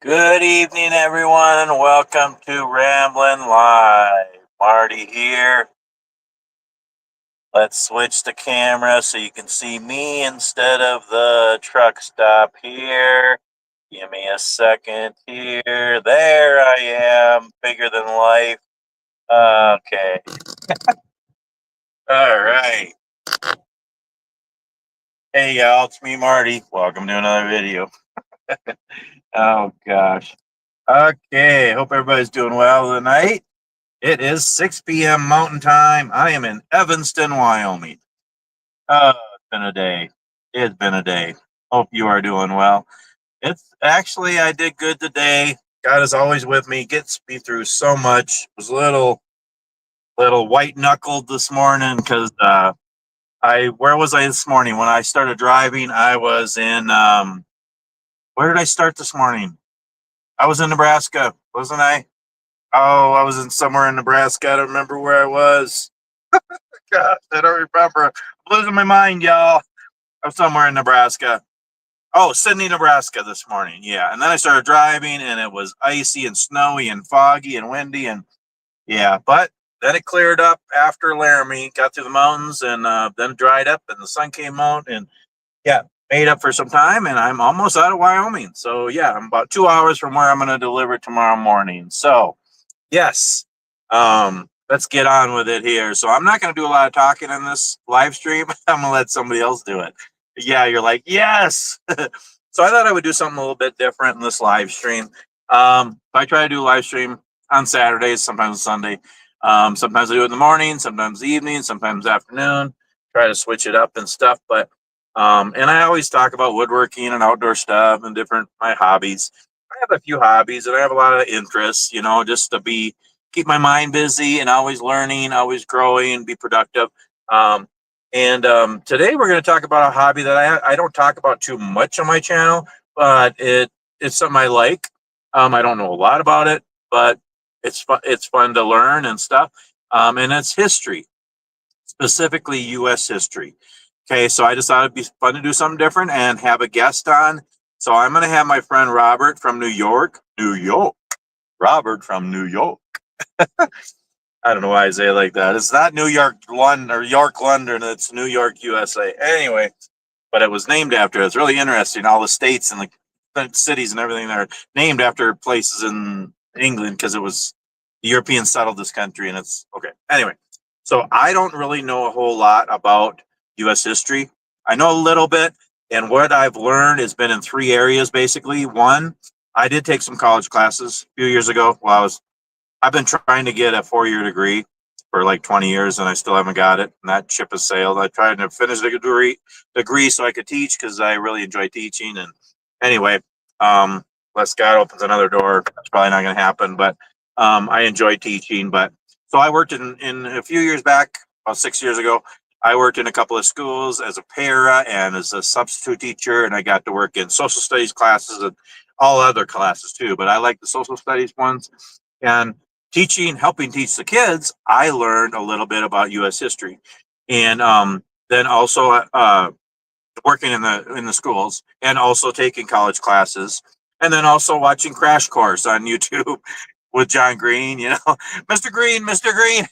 Good evening, everyone, and welcome to Ramblin' Live. Marty here. Let's switch the camera so you can see me instead of the truck stop here. Give me a second here. There I am, bigger than life. Okay. All right. Hey, y'all, it's me, Marty. Welcome to another video. Oh, gosh. Okay, hope everybody's doing well tonight. It is 6 p.m. Mountain Time. I am in Evanston, Wyoming. It's been a day. It's been a day. Hope you are doing well. It's actually, I did good today. God is always with me, gets me through so much. Was a little white knuckled this morning because where was I this morning? When I started driving, I was in where did I start this morning? I was in Nebraska, wasn't I? Oh, I was in somewhere in Nebraska. I don't remember where I was. Gosh, I don't remember. I'm losing my mind, y'all. I'm somewhere in Nebraska. Oh, Sydney, Nebraska this morning. Yeah. And then I started driving and it was icy and snowy and foggy and windy. And yeah, but then it cleared up after Laramie, got through the mountains and then it dried up and the sun came out and yeah, made up for some time. And I'm almost out of Wyoming. So yeah, I'm about 2 hours from where I'm going to deliver tomorrow morning. So yes. Let's get on with it here. So I'm not going to do a lot of talking in this live stream. I'm going to let somebody else do it. Yeah, you're like, yes. So I thought I would do something a little bit different in this live stream. I try to do a live stream on Saturdays, sometimes Sunday. Sometimes I do it in the morning, sometimes the evening, sometimes afternoon. Try to switch it up and stuff. But and I always talk about woodworking and outdoor stuff and different my hobbies. I have a few hobbies and I have a lot of interests, just to keep my mind busy and always learning, always growing, be productive. And today we're going to talk about a hobby that I don't talk about too much on my channel, but it's something I like. I don't know a lot about it, but it's fun to learn and stuff. And it's history, specifically U.S. history. Okay, so I decided it'd be fun to do something different and have a guest on. So I'm going to have my friend Robert from New York. Robert from New York. I don't know why I say it like that. It's not New York, London, or York, London. It's New York, USA. Anyway, but it was named after. It's really interesting. All the states and the cities and everything that are named after places in England because it was the Europeans settled this country, and it's okay. Anyway, so I don't really know a whole lot about U.S. history. I know a little bit, and what I've learned has been in three areas basically. One, I did take some college classes a few years ago while I've been trying to get a 4-year degree for like 20 years and I still haven't got it. And that ship has sailed. I tried to finish the degree so I could teach because I really enjoy teaching. And anyway, unless God opens another door, that's probably not going to happen. But I enjoy teaching. But so I worked in a few years back, about 6 years ago. I worked in a couple of schools as a para and as a substitute teacher, and I got to work in social studies classes and all other classes too. But I like the social studies ones. And helping teach the kids, I learned a little bit about U.S. history, and then also working in the schools, and also taking college classes, and then also watching Crash Course on YouTube with John Green. Mr. Green, Mr. Green.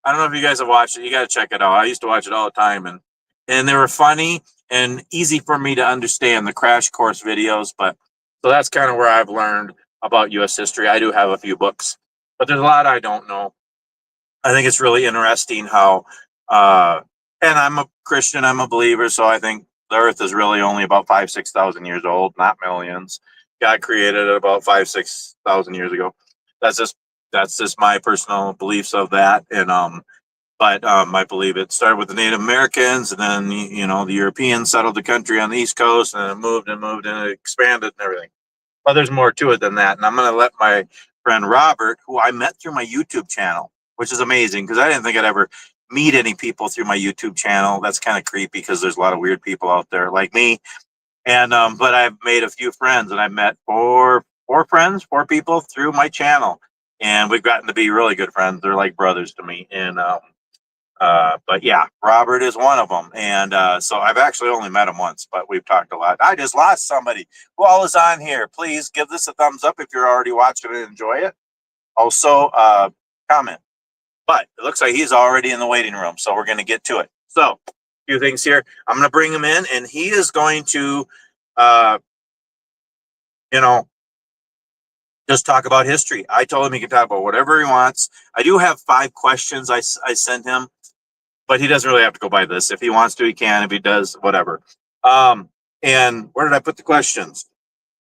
I don't know if you guys have watched it. You got to check it out. I used to watch it all the time, and they were funny and easy for me to understand the Crash Course videos. But so that's kind of where I've learned about U.S. history. I do have a few books, but there's a lot I don't know. I think it's really interesting how, and I'm a Christian, I'm a believer, so I think the Earth is really only about 5,000-6,000 years old, not millions. God created it about 5,000-6,000 years ago. That's just my personal beliefs of that, and but I believe it started with the Native Americans, and then the Europeans settled the country on the East Coast, and it moved and moved and it expanded and everything. But there's more to it than that, and I'm going to let my friend Robert, who I met through my YouTube channel, which is amazing because I didn't think I'd ever meet any people through my YouTube channel. That's kind of creepy because there's a lot of weird people out there like me. And but I've made a few friends, and I've met four people through my channel, and we've gotten to be really good friends. They're like brothers to me, and But yeah, Robert is one of them. And so I've actually only met him once, but we've talked a lot. I just lost somebody who all is on here. Please give this a thumbs up if you're already watching it and enjoy it. Also, comment. But it looks like he's already in the waiting room, so we're going to get to it. So, a few things here. I'm going to bring him in, and he is going to, just talk about history. I told him he can talk about whatever he wants. I do have 5 questions I sent him, but he doesn't really have to go by this. If he wants to, he can. If he does, whatever. And where did I put the questions?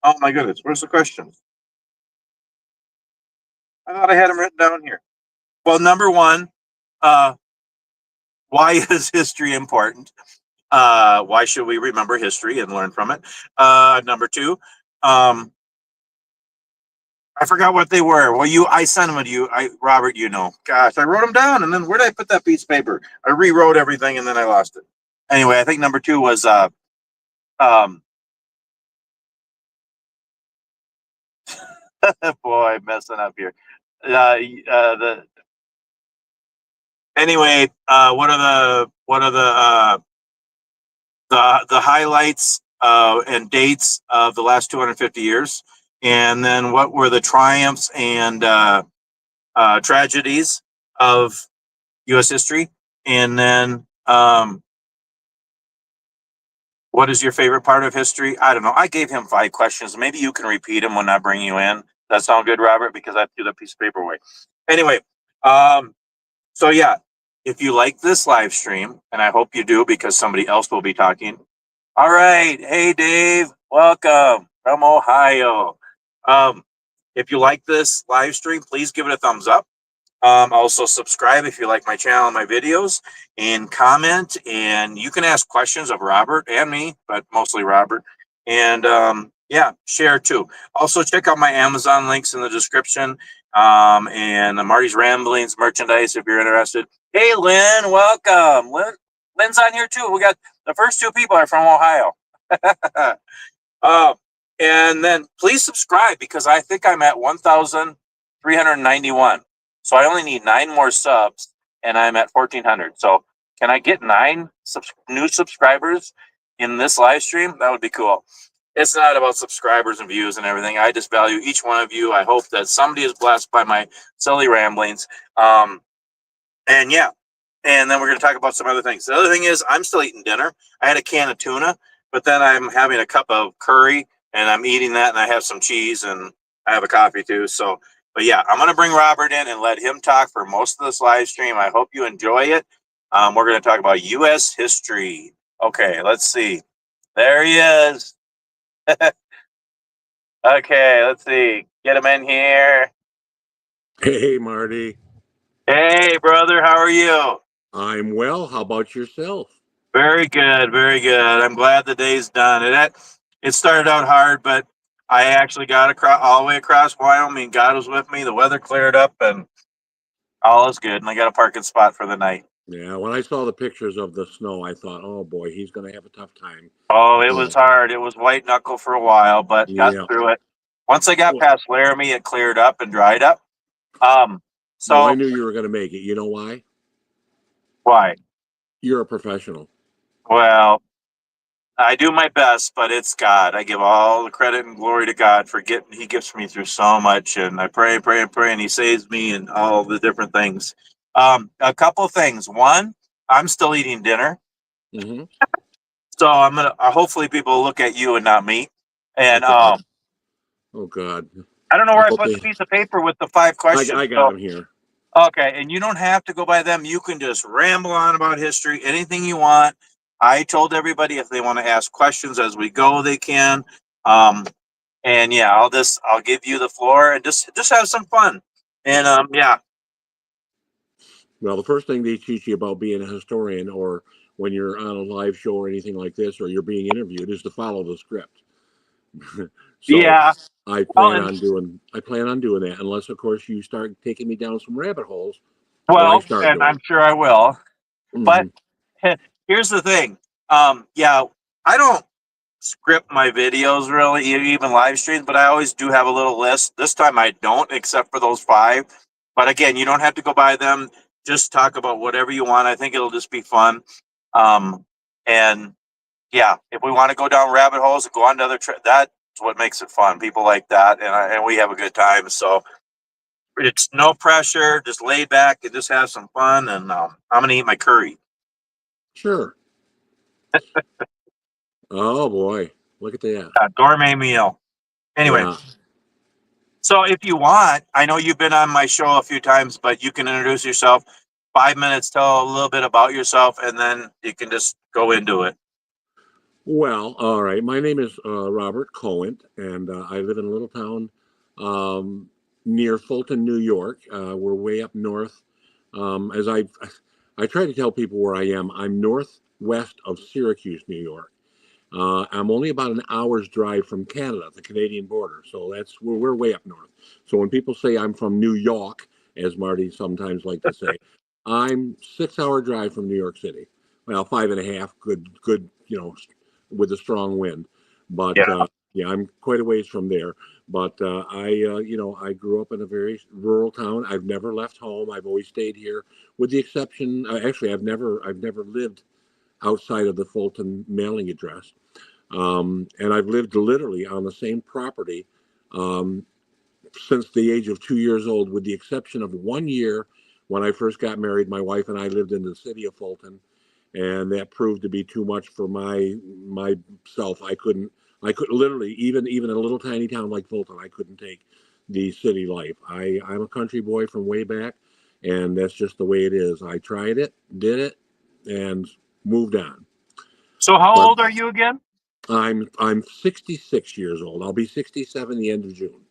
Oh my goodness, where's the questions? I thought I had them written down here. Well, number 1, why is history important? Why should we remember history and learn from it? Number 2, I forgot what they were. Well, I sent them to you. Robert, gosh, I wrote them down, and then where did I put that piece of paper? I rewrote everything, and then I lost it. Anyway, I think number 2 was boy, messing up here. Anyway, what are the highlights and dates of the last 250 years? And then what were the triumphs and tragedies of U.S. history? And then what is your favorite part of history? I don't know. I gave him 5 questions. Maybe you can repeat them when I bring you in. That sound good, Robert? Because I threw that piece of paper away. Anyway, so yeah, if you like this live stream, and I hope you do because somebody else will be talking. All right. Hey, Dave. Welcome from Ohio. If you like this live stream, please give it a thumbs up. Also subscribe if you like my channel and my videos, and comment, and you can ask questions of Robert and me, but mostly Robert. And yeah, share too. Also check out my Amazon links in the description, and the Marty's Ramblings merchandise if you're interested. Hey, Lynn, welcome. Lynn's on here too. We got the first 2 people are from Ohio. And then please subscribe because I think I'm at 1,391. So I only need 9 more subs, and I'm at 1,400. So can I get 9 new subscribers in this live stream? That would be cool. It's not about subscribers and views and everything. I just value each one of you. I hope that somebody is blessed by my silly ramblings. And yeah, and then we're going to talk about some other things. The other thing is I'm still eating dinner. I had a can of tuna, but then I'm having a cup of curry, and I'm eating that, and I have some cheese, and I have a coffee too. So, but yeah, I'm going to bring Robert in and let him talk for most of this live stream. I hope you enjoy it. We're going to talk about U.S. history. Okay, let's see. There he is. Okay, let's see. Get him in here. Hey, Marty. Hey, brother. How are you? I'm well. How about yourself? Very good. Very good. I'm glad the day's done. It started out hard, but I actually got all the way across Wyoming. God was with me. The weather cleared up, and all is good. And I got a parking spot for the night. Yeah, when I saw the pictures of the snow, I thought, oh boy, he's going to have a tough time. Oh, it was hard. It was white knuckle for a while, but got through it. Once I got past Laramie, it cleared up and dried up. So well, I knew you were going to make it. You know why? Why? You're a professional. Well, I do my best, but it's God. I give all the credit and glory to God for He gets me through so much, and I pray, and He saves me, and all the different things. A couple things. One, I'm still eating dinner, so I'm gonna. Hopefully, people look at you and not me. And oh God, I don't know where I put the piece of paper with the 5 questions. I got them here. Okay, and you don't have to go by them. You can just ramble on about history, anything you want. I told everybody if they want to ask questions as we go, they can. And yeah, I'll give you the floor and just have some fun. And yeah. Well, the first thing they teach you about being a historian, or when you're on a live show or anything like this, or you're being interviewed, is to follow the script. So yeah, I plan on doing that, unless of course you start taking me down some rabbit holes. Well, and I'm sure I will. But here's the thing. Yeah, I don't script my videos really, even live streams, but I always do have a little list. This time I don't, except for those 5. But again, you don't have to go by them. just talk about whatever you want. I think it'll just be fun. And yeah, if we want to go down rabbit holes and go on to other that's what makes it fun. People like that, and we have a good time. So it's no pressure, just laid back and just have some fun. And I'm gonna eat my curry. Sure. Oh boy, look at that. Gourmet meal. Anyway, Yeah. so if you want, I know you've been on my show a few times, but you can introduce yourself. 5 minutes, tell a little bit about yourself, and then you can just go into it. Well, all right. My name is Robert Cohen, and I live in a little town near Fulton, New York. We're way up north. As I try to tell people where I am, I'm northwest of Syracuse, New York. I'm only about an hour's drive from Canada, the Canadian border. So we're way up north. So when people say I'm from New York, as Marty sometimes like to say, I'm 6 hour drive from New York City. Well, 5.5, good, with a strong wind. But Yeah. yeah, I'm quite a ways from there. But I grew up in a very rural town. I've never left home. I've always stayed here, with the exception. Actually, I've never lived outside of the Fulton mailing address. And I've lived literally on the same property um, since the age of 2 years old, with the exception of 1 year when I first got married. My wife and I lived in the city of Fulton, and that proved to be too much for myself. I could literally, even in a little tiny town like Fulton, I couldn't take the city life. I'm a country boy from way back, and that's just the way it is. I tried it, did it, and moved on. So how But old are you again? I'm 66 years old. I'll be 67 the end of June.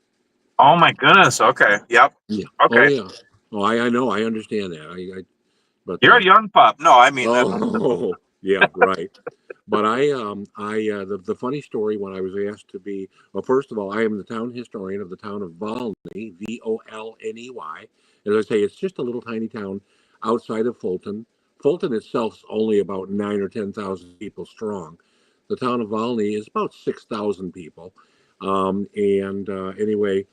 Oh my goodness. Okay. Yep. Yeah. Oh Okay. yeah. Oh, I know. I understand that. But You're a young pup. No, I mean that. oh yeah, right. But the funny story, when I was asked to be, well, first of all, I am the town historian of the town of Volney, Volney. As I say, it's just a little tiny town outside of Fulton. Fulton itself is only about 9 or 10,000 people strong. The town of Volney is about 6,000 people. And anyway,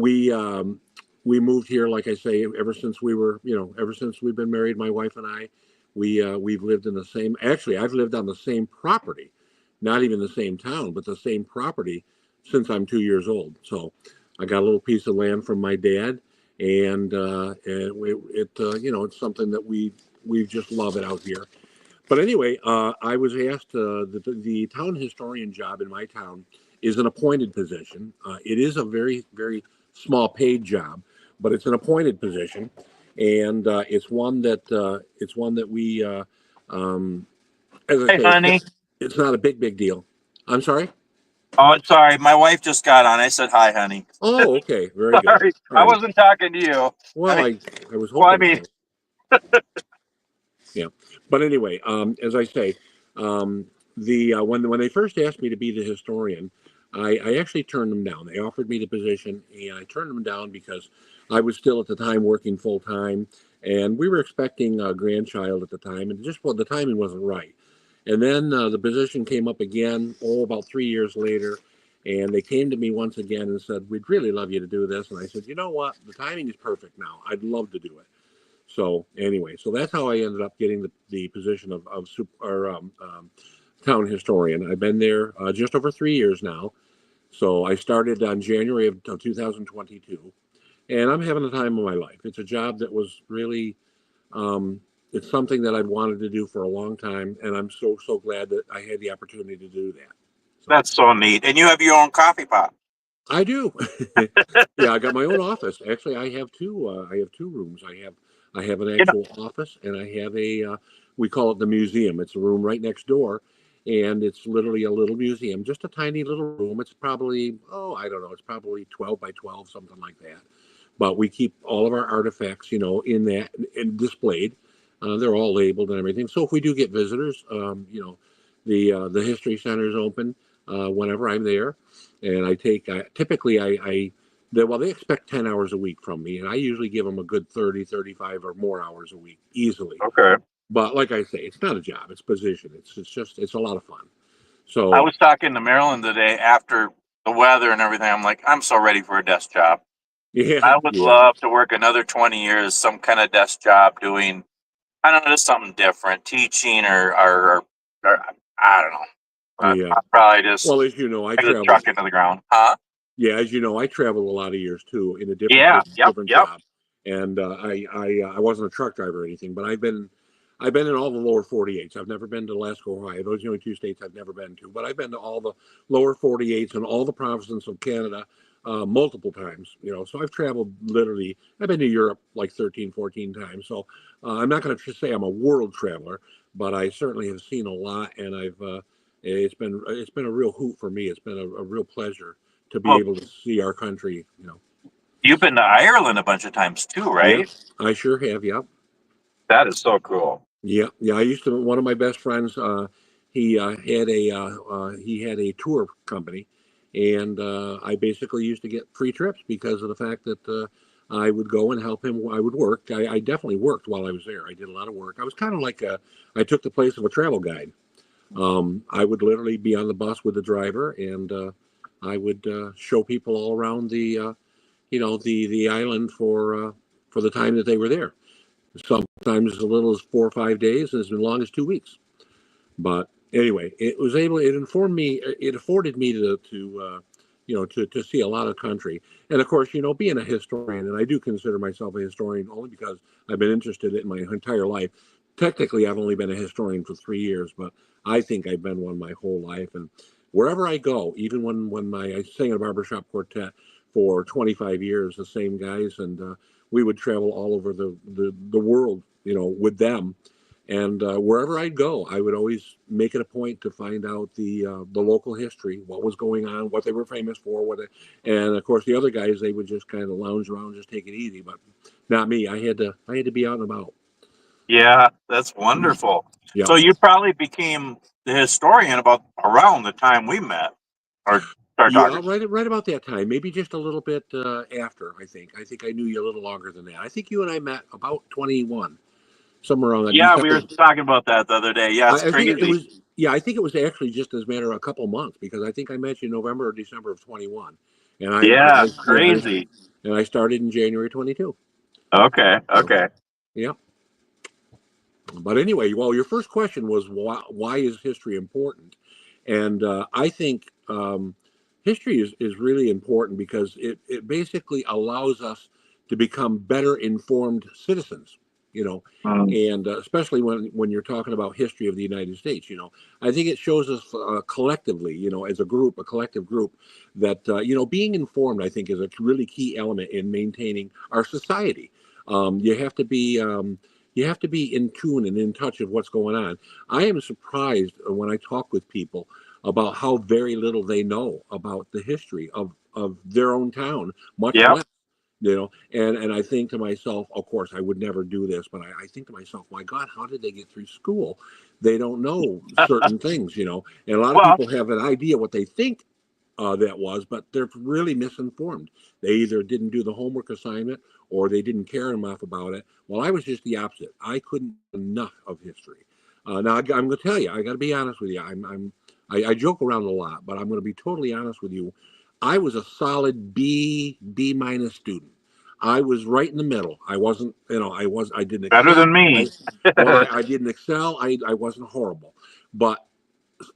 we moved here, like I say, ever since ever since we've been married, my wife and I. We've lived in the same. Actually, I've lived on the same property, not even the same town, but the same property since I'm 2 years old. So I got a little piece of land from my dad, and it's something that we just love it out here. But anyway, I was asked the town historian job in my town is an appointed position. It is a very, very small paid job, but it's an appointed position, and it's one that we, as I Hi, say, honey. it's not a big deal. I'm sorry. Oh, sorry. My wife just got on. I said hi, honey. Oh, okay, very good. Sorry, All I right. wasn't talking to you. I Well, mean, I was well, I hoping mean, so. Yeah, but anyway, as I say, when they first asked me to be the historian, I actually turned them down. They offered me the position, and I turned them down because I was still at the time working full time, and we were expecting a grandchild at the time, and the timing wasn't right. And then the position came up again, about 3 years later, and they came to me once again and said, "We'd really love you to do this." And I said, "You know what? The timing is perfect now. I'd love to do it." So anyway, so that's how I ended up getting the position of town historian. I've been there just over 3 years now. So I started on January of 2022, and I'm having the time of my life. It's a job that was really, it's something that I've wanted to do for a long time, and I'm so glad that I had the opportunity to do that. So that's so neat. And you have your own coffee pot. I do. Yeah, I got my own office. Actually, I have two. I have two rooms. I have an You know, actual office, and I have we call it the museum. It's a room right next door, and it's literally a little museum, just a tiny little room. It's probably, I don't know, it's probably 12 by 12, something like that. But we keep all of our artifacts, in that and displayed. They're all labeled and everything. So if we do get visitors, the history center is open whenever I'm there, and typically they expect 10 hours a week from me, and I usually give them a good 30, 35 or more hours a week easily. okay. But like I say, it's not a job, it's a position. It's a lot of fun. I So was talking to Marilyn today after the weather and everything. I'm like, I'm so ready for a desk job. Yeah, I would yeah, love to work another 20 years, some kind of desk job doing, I don't know, just something different, teaching or I don't know. But yeah. I'll probably just Well, as you know, I take the traveled. truck into the ground. Huh? Yeah, as you know, I traveled a lot of years too in a Yeah. Yep. different Yep. job, and I wasn't a truck driver or anything, but I've been in all the lower 48s. I've never been to Alaska or Hawaii. Those are the only two states I've never been to, but I've been to all the lower 48s and all the provinces of Canada multiple times. You know, so I've traveled literally. I've been to Europe like 13, 14 times. So I'm not going to say I'm a world traveler, but I certainly have seen a lot, and it's been a real hoot for me. It's been a real pleasure to be Well, able to see our country. you've been to Ireland a bunch of times too, Yeah, right? I sure have. Yeah, That is so cool. yeah, yeah. I used to. One of my best friends, he had a tour company, and I basically used to get free trips because of the fact that I would go and help him. I would work. I definitely worked while I was there. I did a lot of work. I was kind of like I took the place of a travel guide. I would literally be on the bus with the driver, and I would show people all around the island for the time that they were there. Sometimes as little as 4 or 5 days, as long as 2 weeks. But anyway, it informed me, it afforded me to see a lot of country. And of course, being a historian, and I do consider myself a historian only because I've been interested in it my entire life. Technically, I've only been a historian for 3 years, but I think I've been one my whole life. And wherever I go, even when I sang in a barbershop quartet for 25 years, the same guys, and we would travel all over the world, with them. And wherever I'd go, I would always make it a point to find out the local history, what was going on, what they were famous for, and of course the other guys, they would just kind of lounge around, just take it easy. But not me. I had to be out and about. Yeah, that's wonderful. Yeah, So you probably became the historian about around the time we met or started yeah, talking. right about that time, maybe just a little bit after. I think I knew you a little longer than that. I think you and I met about 21, somewhere around that Yeah, we December. were talking about that the other day. Yeah, it's I think it crazy. was. Yeah, I think it was actually just as a matter of a couple of months because I think I met you in November or December of 21, and Yeah, yeah, crazy. and I started in January 22. Okay, So okay. yeah, but anyway, well, your first question was why is history important, and I think history is really important because it basically allows us to become better informed citizens. You know, Mm, and especially when you're talking about history of the United States, I think it shows us collectively, as a group, a collective group, that being informed, I think, is a really key element in maintaining our society. Um, you have to be um, you have to be in tune and in touch of what's going on. I am surprised when I talk with people about how very little they know about the history of their own town, much yep. less and I think to myself, of course I would never do this, but I think to myself, my God, how did they get through school? They don't know certain things, and a lot of Well, people have an idea what they think that was, but they're really misinformed. They either didn't do the homework assignment or they didn't care enough about it. Well, I was just the opposite. I couldn't enough of history. Now I'm going to tell you, I got to be honest with you. I joke around a lot, but I'm going to be totally honest with you. I was a solid B minus student. I was right in the middle. I wasn't, I didn't better excel. than me. I didn't excel. I wasn't horrible, but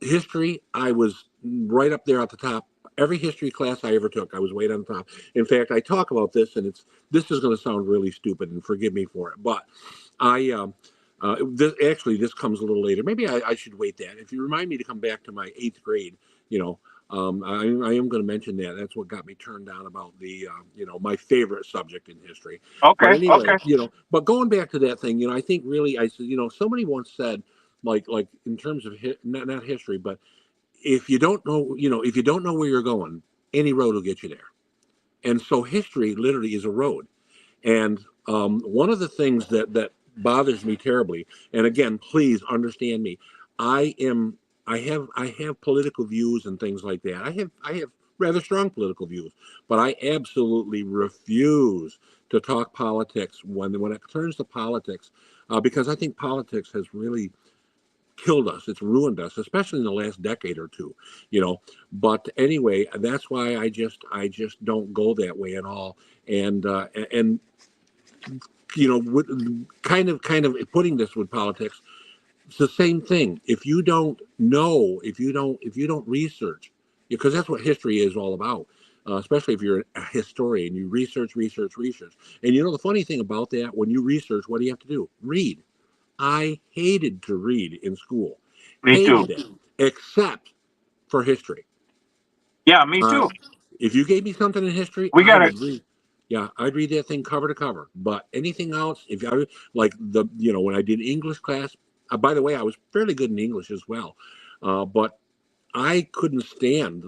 history, I was right up there at the top. Every history class I ever took, I was way on top. In fact, I talk about this, and this is going to sound really stupid, and forgive me for it, but I this comes a little later. Maybe I should wait that. If you remind me to come back to my 8th grade, you know, I am going to mention that. That's what got me turned down about my favorite subject in history. But Okay, anyway, okay. but going back to that thing, I think really I said, somebody once said, like in terms of not history, but if you don't know where you're going, any road will get you there. And so history literally is a road. And one of the things that bothers me terribly, and again, please understand me, I am I have political views and things like that. I have rather strong political views, but I absolutely refuse to talk politics when it turns to politics, because I think politics has really killed us. It's ruined us, especially in the last decade or two, you know. But anyway, that's why I just don't go that way at all. And you know, kind of putting this with politics, it's the same thing. If you don't know, if you don't research, because that's what history is all about. Especially if you're a historian, you research, research, research. And you know the funny thing about that, when you research, what do you have to do? Read. I hated to read in school, Me too. hated it, except for history. Yeah, me Uh, too. if you gave me something in history, We I got it. would read. Yeah, I'd read that thing cover to cover. But anything else, if I like the, you know, when I did English class, by the way, I was fairly good in English as well. But I couldn't stand,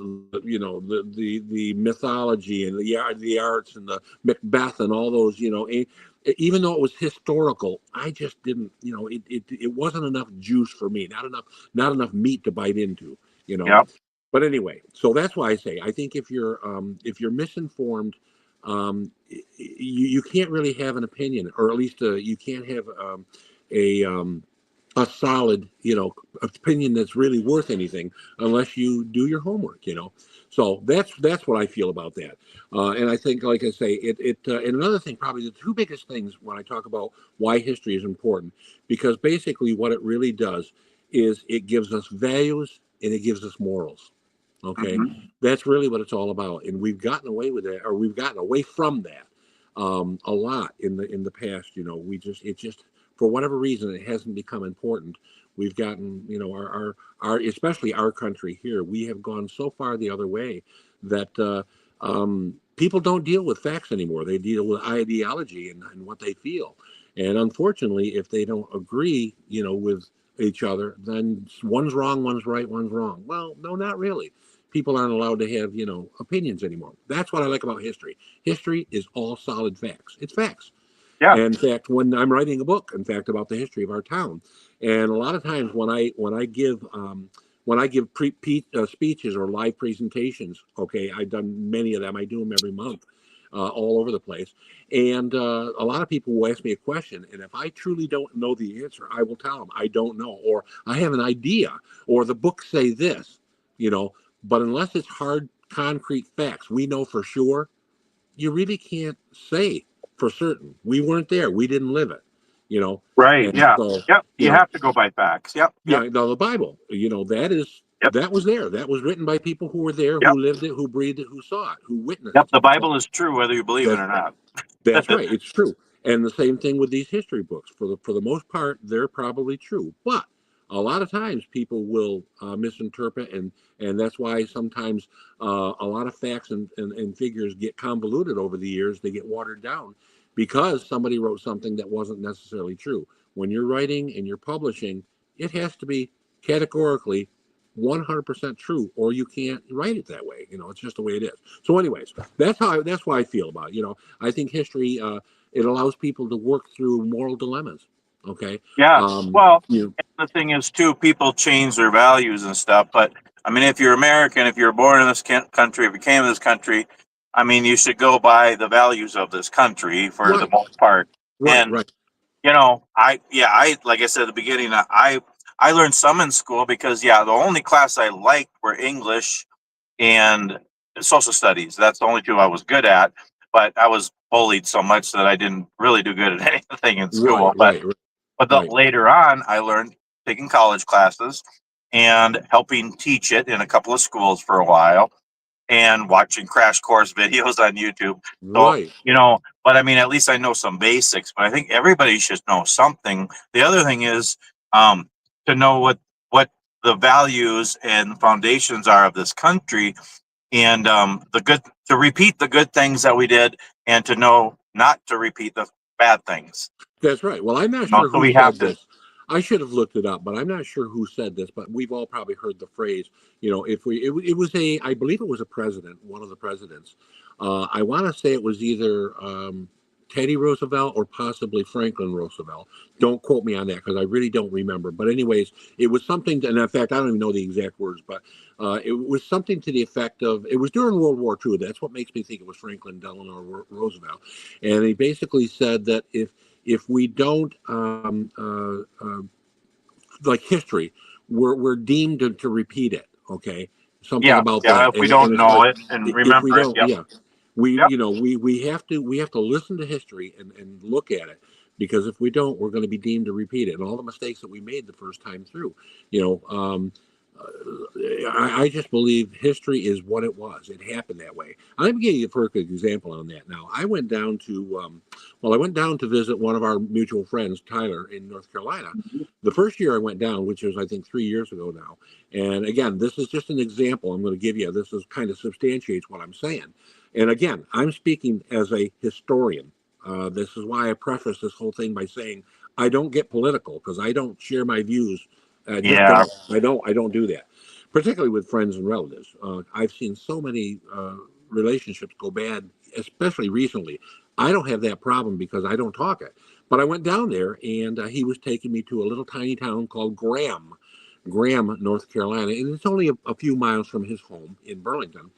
you know, the mythology and the arts and the Macbeth and all those, you know, even though it was historical, I just didn't, you know, it wasn't enough juice for me, not enough meat to bite into, you know. Yep. But anyway, so that's why I say I think if you're misinformed, you can't really have an opinion, or at least you can't have a a solid, you know, opinion that's really worth anything unless you do your homework, you know. So that's what I feel about that. And I think, like I say, and another thing, probably the two biggest things when I talk about why history is important, because basically what it really does is it gives us values and it gives us morals. Okay, Hmm. that's really what it's all about, and we've gotten away with that, or we've gotten away from that a lot in the past. You know, it just for whatever reason it hasn't become important. We've gotten, you know, our especially our country here, we have gone so far the other way that people don't deal with facts anymore. They deal with ideology and what they feel, and unfortunately, if they don't agree, you know, with each other, then one's wrong, one's right, one's wrong. Well, no, not really. People aren't allowed to have, you know, opinions anymore. That's what I like about history. History is all solid facts. It's facts. Yeah. And in fact, when I'm writing a book, in fact, about the history of our town, and a lot of times when I give speeches or live presentations, okay, I've done many of them. I do them every month, all over the place. And a lot of people will ask me a question, and if I truly don't know the answer, I will tell them I don't know, or I have an idea, or the books say this, you know. But unless it's hard, concrete facts, we know for sure, you really can't say for certain. We weren't there. We didn't live it, you know. Right. And Yeah. so, Yep. you You know, have to go by facts. Yep. Yep. yeah, now the Bible, you know, Yep. that was there. That was written by people who were there, Yep. who lived it, who breathed it, who saw it, who witnessed Yep. it. The So Bible is true whether you believe it that's or not. that's right. It's true. And the same thing with these history books. For the most part, they're probably true. But a lot of times people will misinterpret, and that's why sometimes a lot of facts and figures get convoluted over the years. They get watered down because somebody wrote something that wasn't necessarily true. When you're writing and you're publishing, it has to be categorically 100% true, or you can't write it that way. You know, it's just the way it is. So, anyways, that's why I feel about it. You know, I think history it allows people to work through moral dilemmas. Okay, Yeah. Well, you the thing is, too, people change their values and stuff. But I mean, if you're American, if you're born in this country, if you came to this country, I mean, you should go by the values of this country for the right, most part. right, And right. you know, I like I said at the beginning, I learned some in school because yeah, the only class I liked were English and social studies. That's the only two I was good at. But I was bullied so much that I didn't really do good at anything in Right, school. right, right, But right. later on, I learned taking college classes and helping teach it in a couple of schools for a while and watching crash course videos on YouTube. So, Right. you know, but I mean, at least I know some basics, but I think everybody should know something. The other thing is um, to know what the values and foundations are of this country and the good to repeat the good things that we did and to know not to repeat the bad things. That's right. Well, I'm not You know, sure so who we have said to. this. I should have looked it up, but I'm not sure who said this. But we've all probably heard the phrase. You know, if we it was I believe it was a president, one of the presidents. I want to say it was either Teddy Roosevelt or possibly Franklin Roosevelt. Don't quote me on that because I really don't remember. But anyways, it was something. And in fact, I don't even know the exact words, but it was something to the effect of. It was during World War II. That's what makes me think it was Franklin Delano Roosevelt. And he basically said that if we don't like history, we're deemed to repeat it. Okay, something Yeah, about yeah. that, If we and don't it's like know it and if we remember it, don't, yep, yeah, we yep, we have to listen to history and look at it, because if we don't, we're going to be deemed to repeat it, and all the mistakes that we made the first time through. You know, I just believe history is what it was. It happened that way. I'm giving you a perfect example on that. Now, I went down to, I went down to visit one of our mutual friends, Tyler, in North Carolina. The first year I went down, which was, I think, 3 years ago now. And again, this is just an example I'm going to give you. This is kind of substantiates what I'm saying. And again, I'm speaking as a historian. This is why I preface this whole thing by saying I don't get political, because I don't share my views. I just yeah, don't. I don't do that, particularly with friends and relatives. I've seen so many relationships go bad, especially recently. I don't have that problem because I don't talk it. But I went down there, and he was taking me to a little tiny town called Graham, North Carolina, and it's only a few miles from his home in Burlington.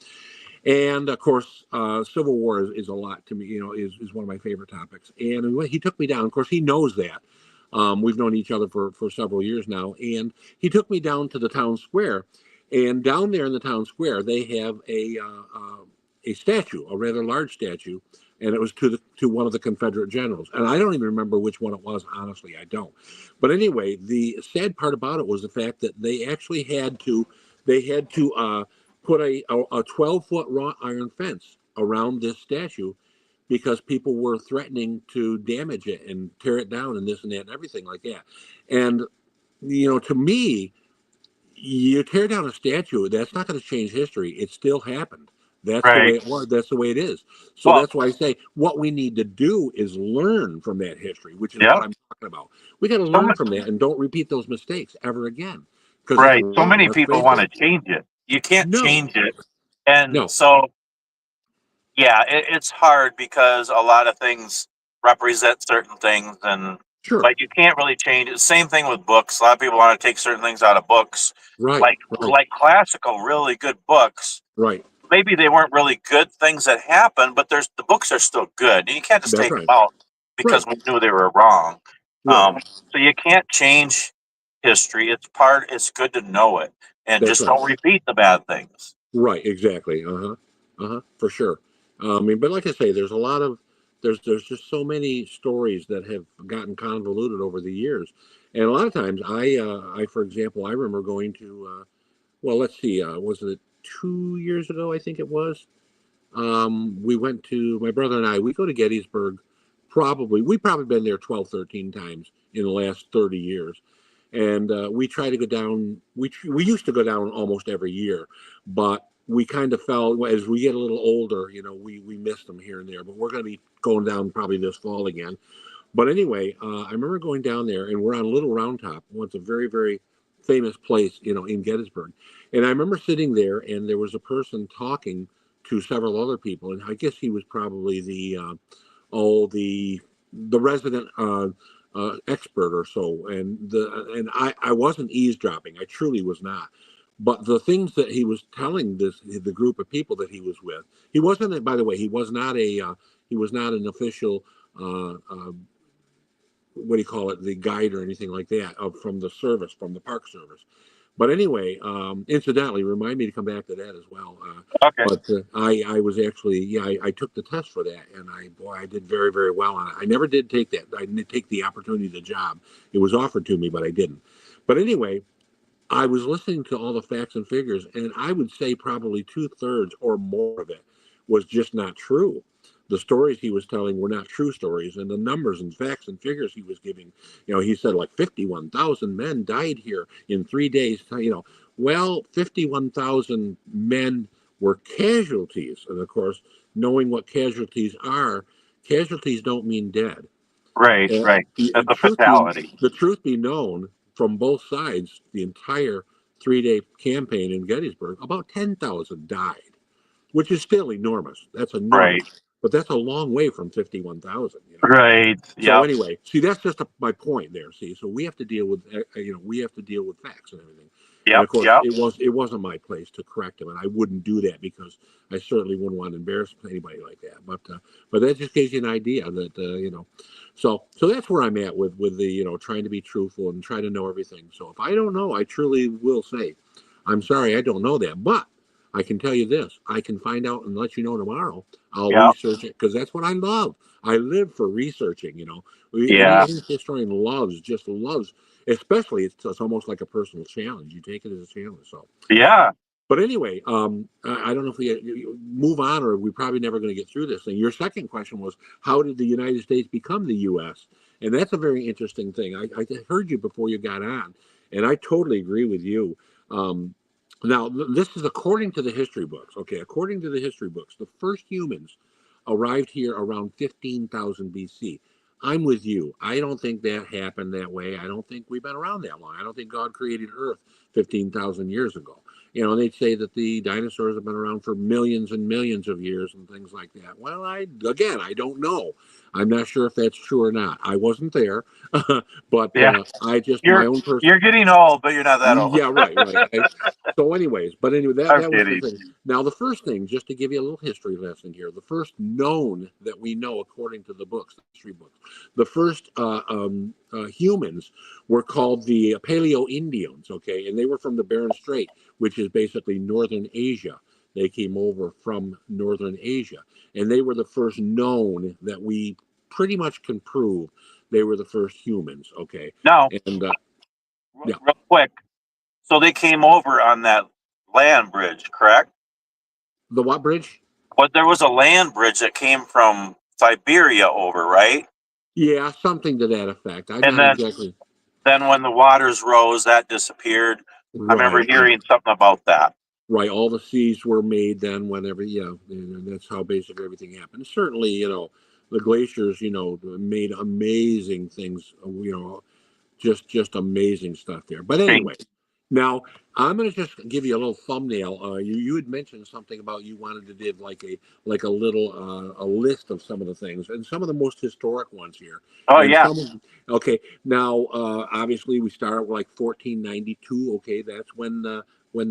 And of course, Civil War is a lot to me. You know, is one of my favorite topics. And he took me down. Of course, he knows that. We've known each other for several years now, and he took me down to the town square. And down there in the town square, they have a statue, a rather large statue, and it was to one of the Confederate generals. And I don't even remember which one it was. Honestly, I don't. But anyway, the sad part about it was the fact that they actually had to put a 12-foot wrought iron fence around this statue, because people were threatening to damage it and tear it down and this and that and everything like that. And, you know, to me, you tear down a statue, that's not going to change history. It still happened. That's the way right. it was. That's the way it is. So Well, that's why I say what we need to do is learn from that history, which is yeah. what I'm talking about. We got to So learn from that and don't repeat those mistakes ever again, because they're right. So wrong. many Let's people face want it. to change it. You can't No, change it, and no, so yeah, it's hard because a lot of things represent certain things, and sure. but you can't really change it. Same thing with books. A lot of people want to take certain things out of books, Right, like right, classical, really good books. right. Maybe they weren't really good things that happened, but there's the books are still good, and you can't just That's take them right. out because Right, we knew they were wrong. right. So you can't change history. It's part. It's good to know it, and That's just right. don't repeat the bad things. Right, exactly. Uh-huh. Uh-huh. For sure. I mean, but like I say, there's a lot of there's just so many stories that have gotten convoluted over the years. And a lot of times I for example, I remember going to well, let's see, was it 2 years ago, I think it was. We went to my brother and I, we go to Gettysburg we probably been there 12, 13 times in the last 30 years. And we try to go down. We used to go down almost every year, but we kind of fell as we get a little older. You know, we miss them here and there. But we're going to be going down probably this fall again. But anyway, I remember going down there, and we're on Little Round Top. It's a very, very famous place, you know, in Gettysburg. And I remember sitting there, and there was a person talking to several other people, and I guess he was probably oh the resident expert or so. And I wasn't eavesdropping. I truly was not. But the things that he was telling the group of people that he was with, he wasn't. By the way, he was not an official. What do you call it, the guide or anything like that from the service, from the park service. But anyway, incidentally, remind me to come back to that as well. Okay. But I was actually, yeah, I took the test for that, and I did very, very well on it. I never did take that. I didn't take the opportunity, the job. It was offered to me, but I didn't. But anyway, I was listening to all the facts and figures, and I would say probably two-thirds or more of it was just not true. The stories he was telling were not true stories, and the numbers and facts and figures he was giving, you know, he said like 51,000 men died here in 3 days. You know, well, 51,000 men were casualties, and of course, knowing what casualties don't mean dead. Right, And right. That's a fatality. the truth be known, from both sides, the entire 3 day campaign in Gettysburg, about 10,000 died, which is still enormous. That's Right, enormous, but that's a long way from 51,000. You know. right. So Yep. anyway, see, that's just my point there. See, so we have to deal with we have to deal with facts and everything. And Yep. of course, Yep. it wasn't my place to correct him, and I wouldn't do that because I certainly wouldn't want to embarrass anybody like that. But that just gives you an idea that so that's where I'm at with the trying to be truthful and try to know everything. So if I don't know, I truly will say, I'm sorry, I don't know that, but I can tell you this: I can find out and let you know tomorrow. I'll Yep. research it because that's what I love. I live for researching. Yeah. Any historian just loves. Especially, it's almost like a personal challenge. You take it as a challenge. So, Yeah. but anyway, I don't know if we move on or we're probably never going to get through this thing. Your second question was, how did the United States become the U.S.? And that's a very interesting thing. I heard you before you got on, and I totally agree with you. Um, Now, this is according to the history books. Okay, according to the history books, the first humans arrived here around 15,000 BC. I'm with you. I don't think that happened that way. I don't think we've been around that long. I don't think God created Earth 15,000 years ago. They'd say that the dinosaurs have been around for millions and millions of years and things like that. Well, I don't know. I'm not sure if that's true or not. I wasn't there, but Yeah. I just my You're own person. you're getting old, but you're not that old. Yeah, right, right. So, anyways, but anyway, I'm that was the kidding. thing. Now, the first thing, just to give you a little history lesson here, the first known that we know, according to the books, the history books, the first humans were called the Paleo Indians. Okay, and they were from the Bering Strait, which is basically northern Asia. They came over from northern Asia, and they were the first known that we pretty much can prove they were the first humans. Okay, Now, and yeah. real quick. So they came over on that land bridge, correct? The what bridge? But there was a land bridge that came from Siberia over, right? Yeah, something to that effect. I'm And not exactly then when the waters rose, that disappeared. I remember right. hearing something about that. Right. All the seas were made then whenever, and that's how basically everything happened. Certainly, the glaciers, made amazing things, just amazing stuff there. But anyway, now I'm going to just give you a little thumbnail. You had mentioned something about you wanted to do like a little a list of some of the things and some of the most historic ones here, Oh and yeah, some. Okay, now obviously we start with like 1492. Okay, that's when the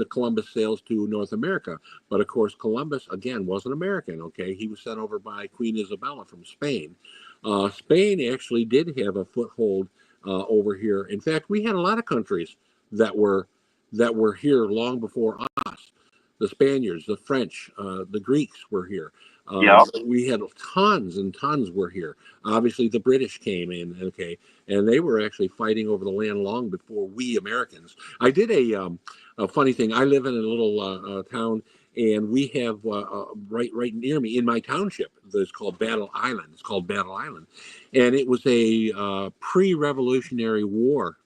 Columbus sails to North America. But of course, Columbus again wasn't American. Okay, he was sent over by Queen Isabella from Spain. Spain actually did have a foothold over here. In fact, we had a lot of countries that were here long before us. The Spaniards, the French, the Greeks were here. yep. We had tons and tons were here. Obviously, the British came in, okay, and they were actually fighting over the land long before we Americans. I did a funny thing. I live in a little town, and we have right near me in my township. That's called Battle Island. It's called Battle Island, and it was a pre-Revolutionary War.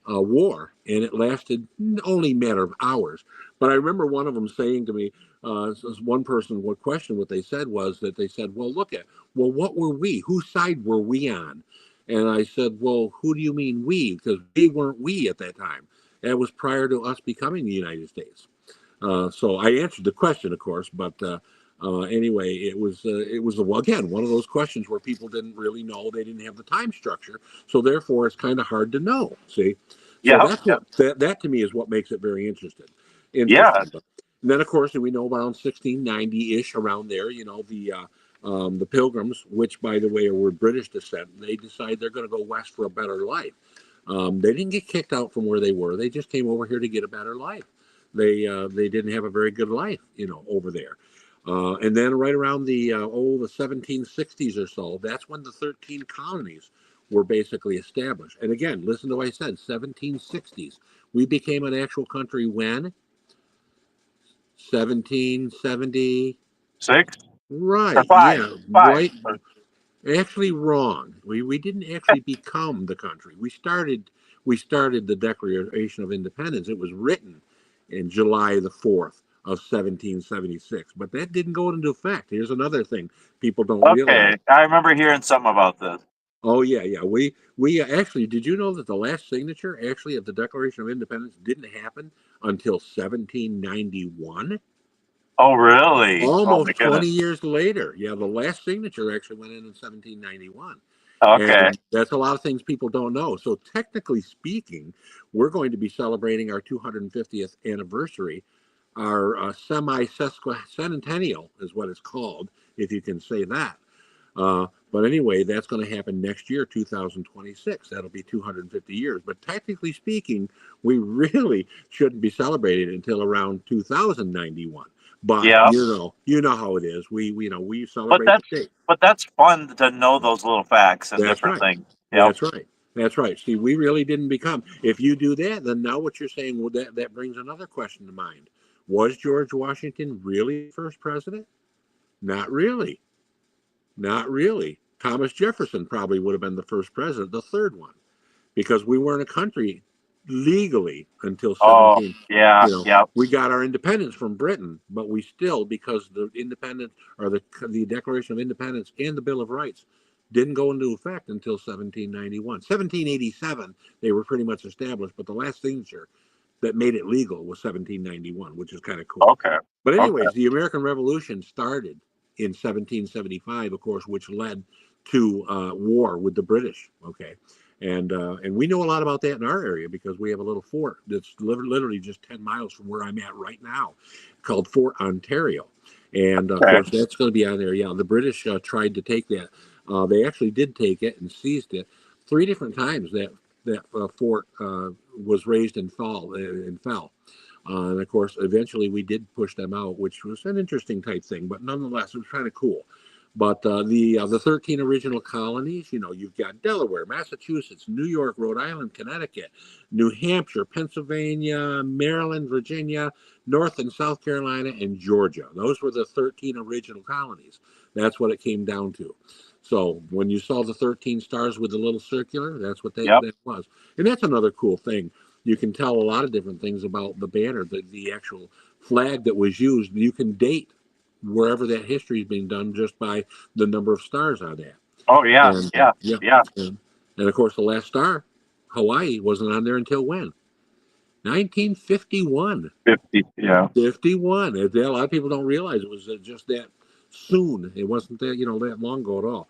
War, and it lasted only a matter of hours. But I remember one of them saying to me, one person, what question, what they said was that they said, well, what were we? Whose side were we on? And I said, well, who do you mean we? Because we weren't we at that time. That was prior to us becoming the United States. So I answered the question, of course, but anyway, it was again one of those questions where people didn't really know, they didn't have the time structure, so therefore it's kind of hard to know. See, so Yep. that's Yep. what that to me is what makes it very interesting. Yeah. Interesting. But then of course we know around 1690-ish, around there, the Pilgrims, which by the way were British descent, they decide they're going to go west for a better life. They didn't get kicked out from where they were; they just came over here to get a better life. They didn't have a very good life, over there. And then right around the 1760s or so, that's when the 13 colonies were basically established. And again, listen to what I said, 1760s. We became an actual country when 1770. 6 or Right, 5. yeah, 5. right. Actually, wrong. We didn't actually become the country. We started the Declaration of Independence. It was written in July the 4th of 1776, but that didn't go into effect. Here's another thing people don't realize. Okay, I remember hearing something about this. Oh yeah, yeah. We actually. Did you know that the last signature actually of the Declaration of Independence didn't happen until 1791? Oh really? Oh my Almost goodness. 20 years later. Yeah, the last signature actually went in 1791. Okay. And that's a lot of things people don't know. So technically speaking, we're going to be celebrating our 250th anniversary. Our semi-sesquicentennial is what it's called, if you can say that. But anyway, that's going to happen next year, 2026. That'll be 250 years. But technically speaking, we really shouldn't be celebrating until around 2091. But Yeah. you know how it is. We But celebrate the date. that's fun to know those little facts and That's different right. things. Yep. That's right. That's right. See, we really didn't become. If you do that, then now what you're saying, well, that brings another question to mind. Was George Washington really the first president? Not really. Not really. Thomas Jefferson probably would have been the first president, the third one, because we weren't a country legally until Oh, 17. yeah. Yep. We got our independence from Britain, but we still, because the independence or the Declaration of Independence and the Bill of Rights didn't go into effect until 1791. 1787, they were pretty much established, but the last signature that made it legal was 1791, which is kind of cool. Okay. But Okay. anyways, the American Revolution started in 1775, of course, which led to war with the British. Okay, and we know a lot about that in our area because we have a little fort that's literally just 10 miles from where I'm at right now, called Fort Ontario, and of course that's going to be on there. Yeah, the British tried to take that. They actually did take it and seized it 3 different times. That fort was razed and fell. And of course, eventually we did push them out, which was an interesting type thing, but nonetheless, it was kind of cool. But the 13 original colonies, you've got Delaware, Massachusetts, New York, Rhode Island, Connecticut, New Hampshire, Pennsylvania, Maryland, Virginia, North and South Carolina, and Georgia. Those were the 13 original colonies. That's what it came down to. So when you saw the 13 stars with the little circular, that's what that was. And that's another cool thing. You can tell a lot of different things about the banner, the actual flag that was used. You can date wherever that history is being done just by the number of stars on that. Oh, yeah. And Yeah. yeah, Yeah. and of course the last star, Hawaii, wasn't on there until when? 1951. 50. Yeah. 51. A lot of people don't realize it was just that soon. It wasn't that that long ago at all.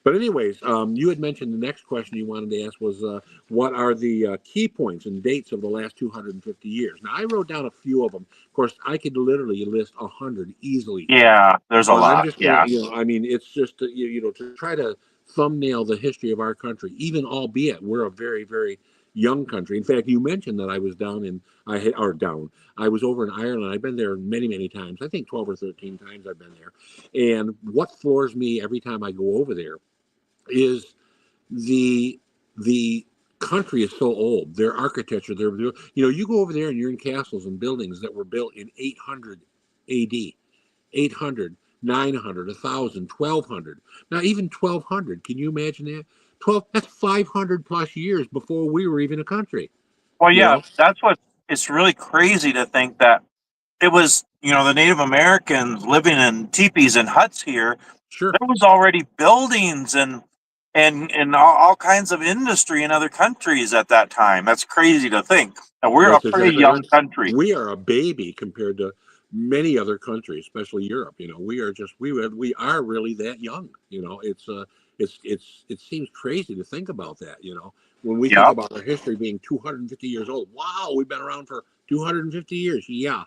But anyways, you had mentioned the next question you wanted to ask was what are the key points and dates of the last 250 years? Now, I wrote down a few of them. Of course, I could literally list 100 easily. Yeah. There's a But I'm lot. just Yeah. gonna, I mean, it's just to try to thumbnail the history of our country, even albeit we're a very, very young country. In fact, you mentioned that I was I was over in Ireland. I've been there many, many times. I think 12 or 13 times I've been there. And what floors me every time I go over there is the country is so old. Their architecture, you go over there and you're in castles and buildings that were built in 800 A.D., 800, 900, 1,000, 1,200. Now, even 1,200, can you imagine that? 12, that's 500 plus years before we were even a country, Well, you yeah. know? That's what it's really crazy to think that it was, the Native Americans living in teepees and huts here. Sure. There was already buildings and all kinds of industry in other countries at that time. That's crazy to think. And we're a That's pretty exactly young right. country. We are a baby compared to many other countries, especially Europe. We are just we are really that young. It seems crazy to think about that. When we think Yep. about our history being 250 years old. Wow, we've been around for 250 years. Yeah,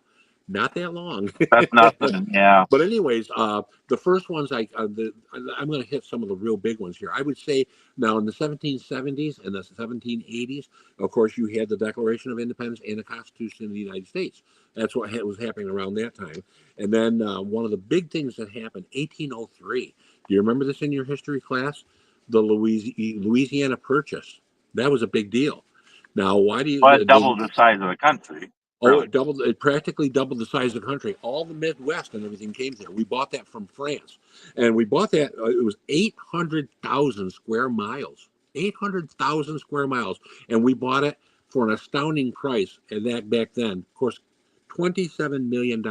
not that long. That's nothing. Yeah. But anyways, the first ones I'm going to hit some of the real big ones here. I would say now in the 1770s and the 1780s, of course, you had the Declaration of Independence and the Constitution of the United States. That's what was happening around that time. And then one of the big things that happened, 1803. Do you remember this in your history class? The Louisiana Purchase. That was a big deal. Now, why do you? Well, it doubled the size of the country. Oh, Really. it practically doubled the size of the country. All the Midwest and everything came there. We bought that from France. And we bought that, it was 800,000 square miles. 800,000 square miles. And we bought it for an astounding price. And that back then, of course, $27 million.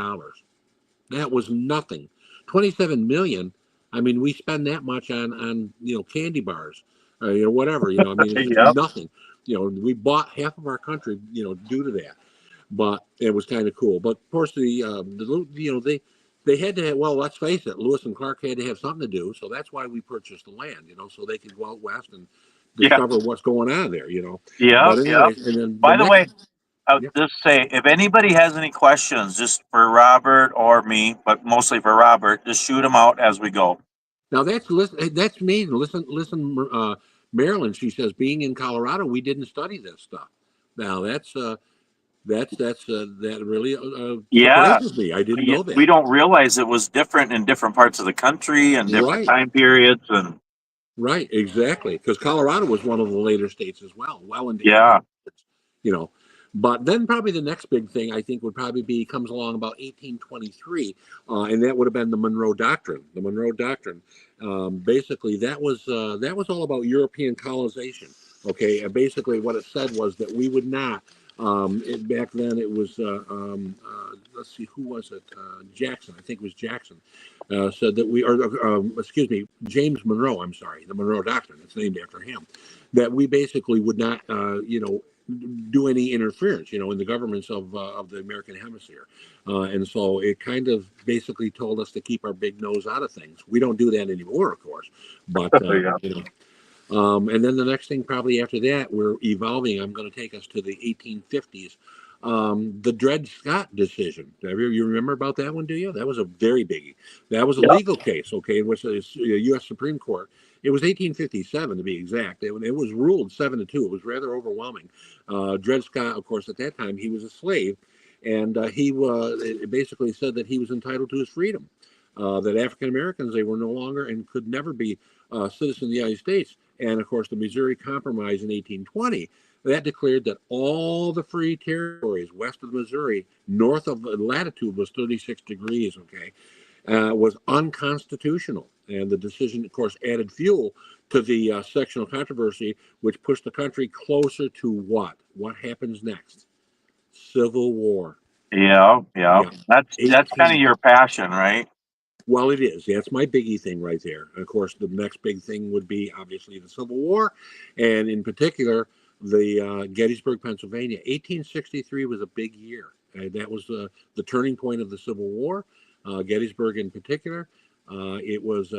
That was nothing. 27 million. I mean, we spend that much on candy bars, whatever. I mean, it's just Yep. nothing. We bought half of our country, due to that. But it was kind of cool. But of course, the they had to have, well, let's face it, Lewis and Clark had to have something to do, so that's why we purchased the land, so they could go out west and Yeah. discover what's going on there, Yeah. But Yeah. anyways, and then the By the next, way, I'll yep. just say if anybody has any questions, just for Robert or me, but mostly for Robert, just shoot them out as we go. Now that's me. Listen, Marilyn. She says, being in Colorado, we didn't study this stuff. Now that really Yeah. surprises me. I didn't Yeah, know we that. don't realize it was different in different parts of the country and different Right, time periods. And right, exactly. Because Colorado was one of the later states as well into yeah. 1800s, you know. But then probably the next big thing I think would probably be comes along about 1823, and that would have been the Monroe Doctrine. The Monroe Doctrine, basically, that was all about European colonization. Okay, and basically what it said was that we would not. Back then it was let's see, who was it? Jackson, I think it was Jackson. Said that excuse me, James Monroe. I'm sorry, the Monroe Doctrine. It's named after him. That we basically would not, do any interference, in the governments of the American hemisphere, and so it kind of basically told us to keep our big nose out of things. We don't do that anymore, of course, but Yeah. and then the next thing, probably after that, we're evolving. I'm going to take us to the 1850s. The Dred Scott decision. You remember about that one? Do you? That was a very biggie. That was a Yep. legal case, okay, in which the U.S. Supreme Court. It was 1857 to be exact. It was ruled 7-2. It was rather overwhelming. Dred Scott, of course, at that time he was a slave, and it basically said that he was entitled to his freedom. That African Americans, they were no longer and could never be citizens of the United States. And of course, the Missouri Compromise in 1820 that declared that all the free territories west of the Missouri, north of latitude was 36 degrees, okay, was unconstitutional. And the decision, of course, added fuel to the sectional controversy, which pushed the country closer to what? What happens next? Civil War. Yeah. Yeah. Yeah. That's kind of 18. your passion, right? Well, it is. That's my biggie thing right there. And of course, the next big thing would be obviously the Civil War, and in particular, the Gettysburg, Pennsylvania. 1863 was a big year. That was the turning point of the Civil War. Gettysburg, in particular, it was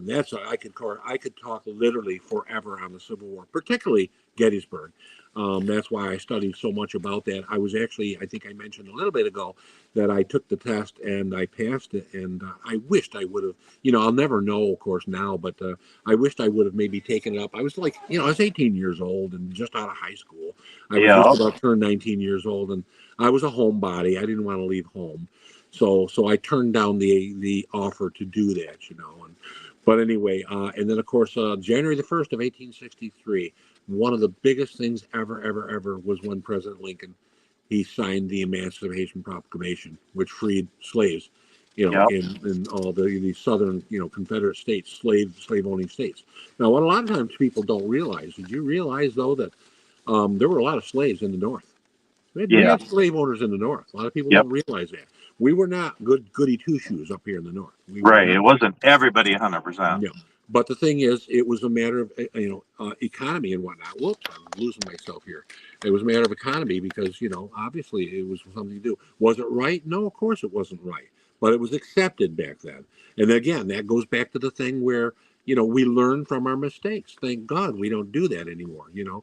that's I could talk literally forever on the Civil War, particularly Gettysburg. That's why I studied so much about that. I was actually, I think I mentioned a little bit ago, that I took the test and I passed it. And I wished I would have, I'll never know, of course, now, but I wished I would have maybe taken it up. I was like, I was 18 years old and just out of high school. I was Yeah. just about turned 19 years old, and I was a homebody. I didn't want to leave home. So I turned down the offer to do that. But anyway, and then of course, January the 1st of 1863, one of the biggest things ever was when President Lincoln, he signed the Emancipation Proclamation, which freed slaves, Yep. in all the southern, Confederate states, slave owning states. Now, what a lot of times people don't realize, did you realize though that there were a lot of slaves in the North? We Yeah. had slave owners in the North. A lot of people Yep. don't realize that. We were not goody two shoes up here in the North. We were Right. not. It wasn't everybody 100%. No. But the thing is, it was a matter of economy and whatnot. Whoops, I'm losing myself here. It was a matter of economy because obviously it was something to do. Was it right? No, of course it wasn't right, but it was accepted back then. And again, that goes back to the thing where we learn from our mistakes. Thank God we don't do that anymore. Yep.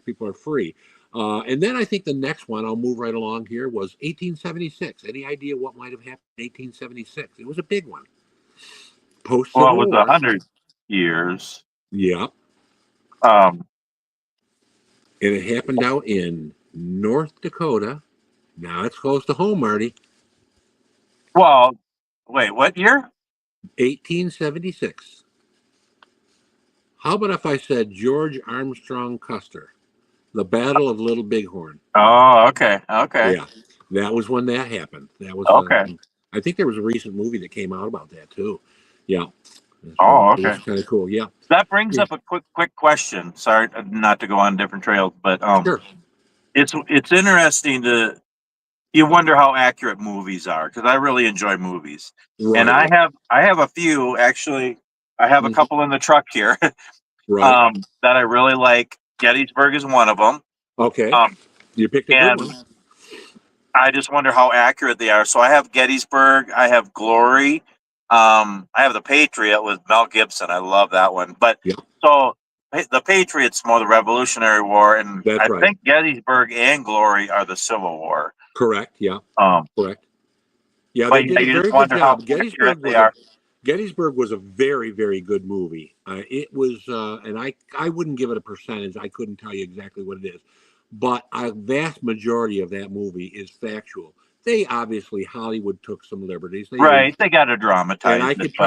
People are free. And then I think the next one, I'll move right along here, was 1876. Any idea what might have happened in 1876? It was a big one. Post Well, it Civil was War. 100 years. Yeah. Um. And it happened out in North Dakota. Now it's close to home, Marty. Well, wait. What year? 1876. How about if I said George Armstrong Custer, the Battle of Little Bighorn? Oh, okay. Okay. Yeah, that was when that happened. That was, Okay. I think there was a recent movie that came out about that too. Yeah, so Oh, it was okay. kind of cool. Yeah, That brings yeah, up a quick question. Sorry, not to go on different trails, but sure, it's interesting to you wonder how accurate movies are because I really enjoy movies, and right, I have a few actually. I have a mhm, couple in the truck here right. that I really like. Gettysburg is one of them. Okay, Um, you picked a good and one. I just wonder how accurate they are. So I have Gettysburg, I have Glory, I have the Patriot with Mel Gibson. I love that one. But Yeah, so the Patriot's more the Revolutionary War, and that's I right. think Gettysburg and Glory are the Civil War. Correct. Yeah, Um, correct. Yeah, they but did yeah, a you just very good wonder how job. accurate they are. Gettysburg was a very, very good movie. It was, and I wouldn't give it a percentage. I couldn't tell you exactly what it is, but a vast majority of that movie is factual. They obviously Hollywood took some liberties. They always Right, they got to and dramatize it, but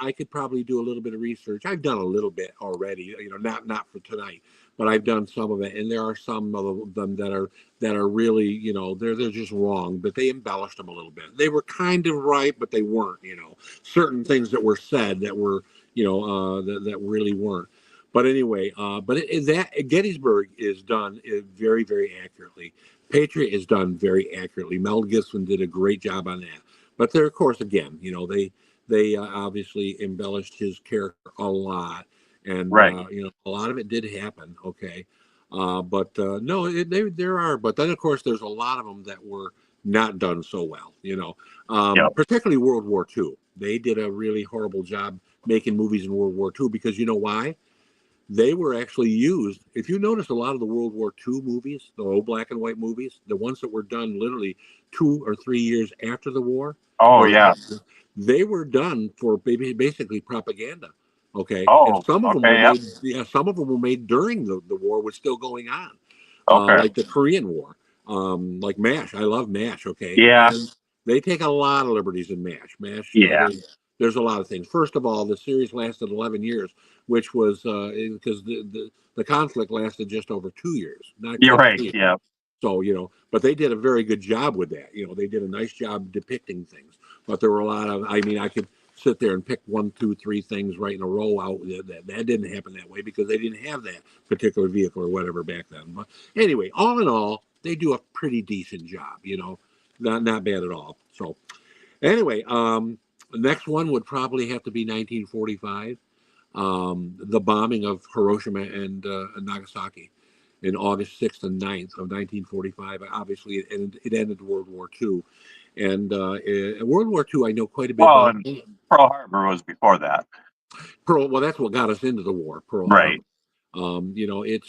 I could probably do a little bit of research. I've done a little bit already, you know, not for tonight, but I've done some of it, and there are some of them that are really, you know, they're just wrong, but they embellished them a little bit. They were kind of right, but they weren't, you know, certain things that were said that were, you know, that really weren't. But anyway, that Gettysburg is done very, very accurately. Patriot is done very accurately. Mel Gibson did a great job on that. But there, of course, again, you know, they obviously embellished his character a lot, and right, you know, a lot of it did happen. Okay, but no, there are. But then, of course, there's a lot of them that were not done so well. You know, yep. particularly World War II. They did a really horrible job making movies in World War II because you know why? They were actually used. If you notice, a lot of the World War II movies, the old black and white movies, the ones that were done literally 2 or 3 years after the war, Oh or yeah. they were done for basically propaganda. Okay, and Oh, some of them were okay, yep. made. Yeah, some of them were made during the war was still going on, Okay. like the Korean War, like MASH. I love MASH. Okay, Yeah, and they take a lot of liberties in MASH. MASH, yeah. there's a lot of things. First of all, the series lasted 11 years, which was because the conflict lasted just over 2 years, not You're quite right. 3. Yeah. So, you know, but they did a very good job with that. You know, they did a nice job depicting things. But there were a lot of, I mean, I could sit there and pick 1, 2, 3 things right in a row out. That didn't happen that way because they didn't have that particular vehicle or whatever back then. But anyway, all in all, they do a pretty decent job, you know, not bad at all. So anyway, the next one would probably have to be 1945, the bombing of Hiroshima and Nagasaki in August 6th and 9th of 1945. Obviously, it ended World War II. And World War II, I know quite a bit Well, about. and Pearl Harbor was before that. Well, that's what got us into the war, Pearl Harbor. Right. You know, it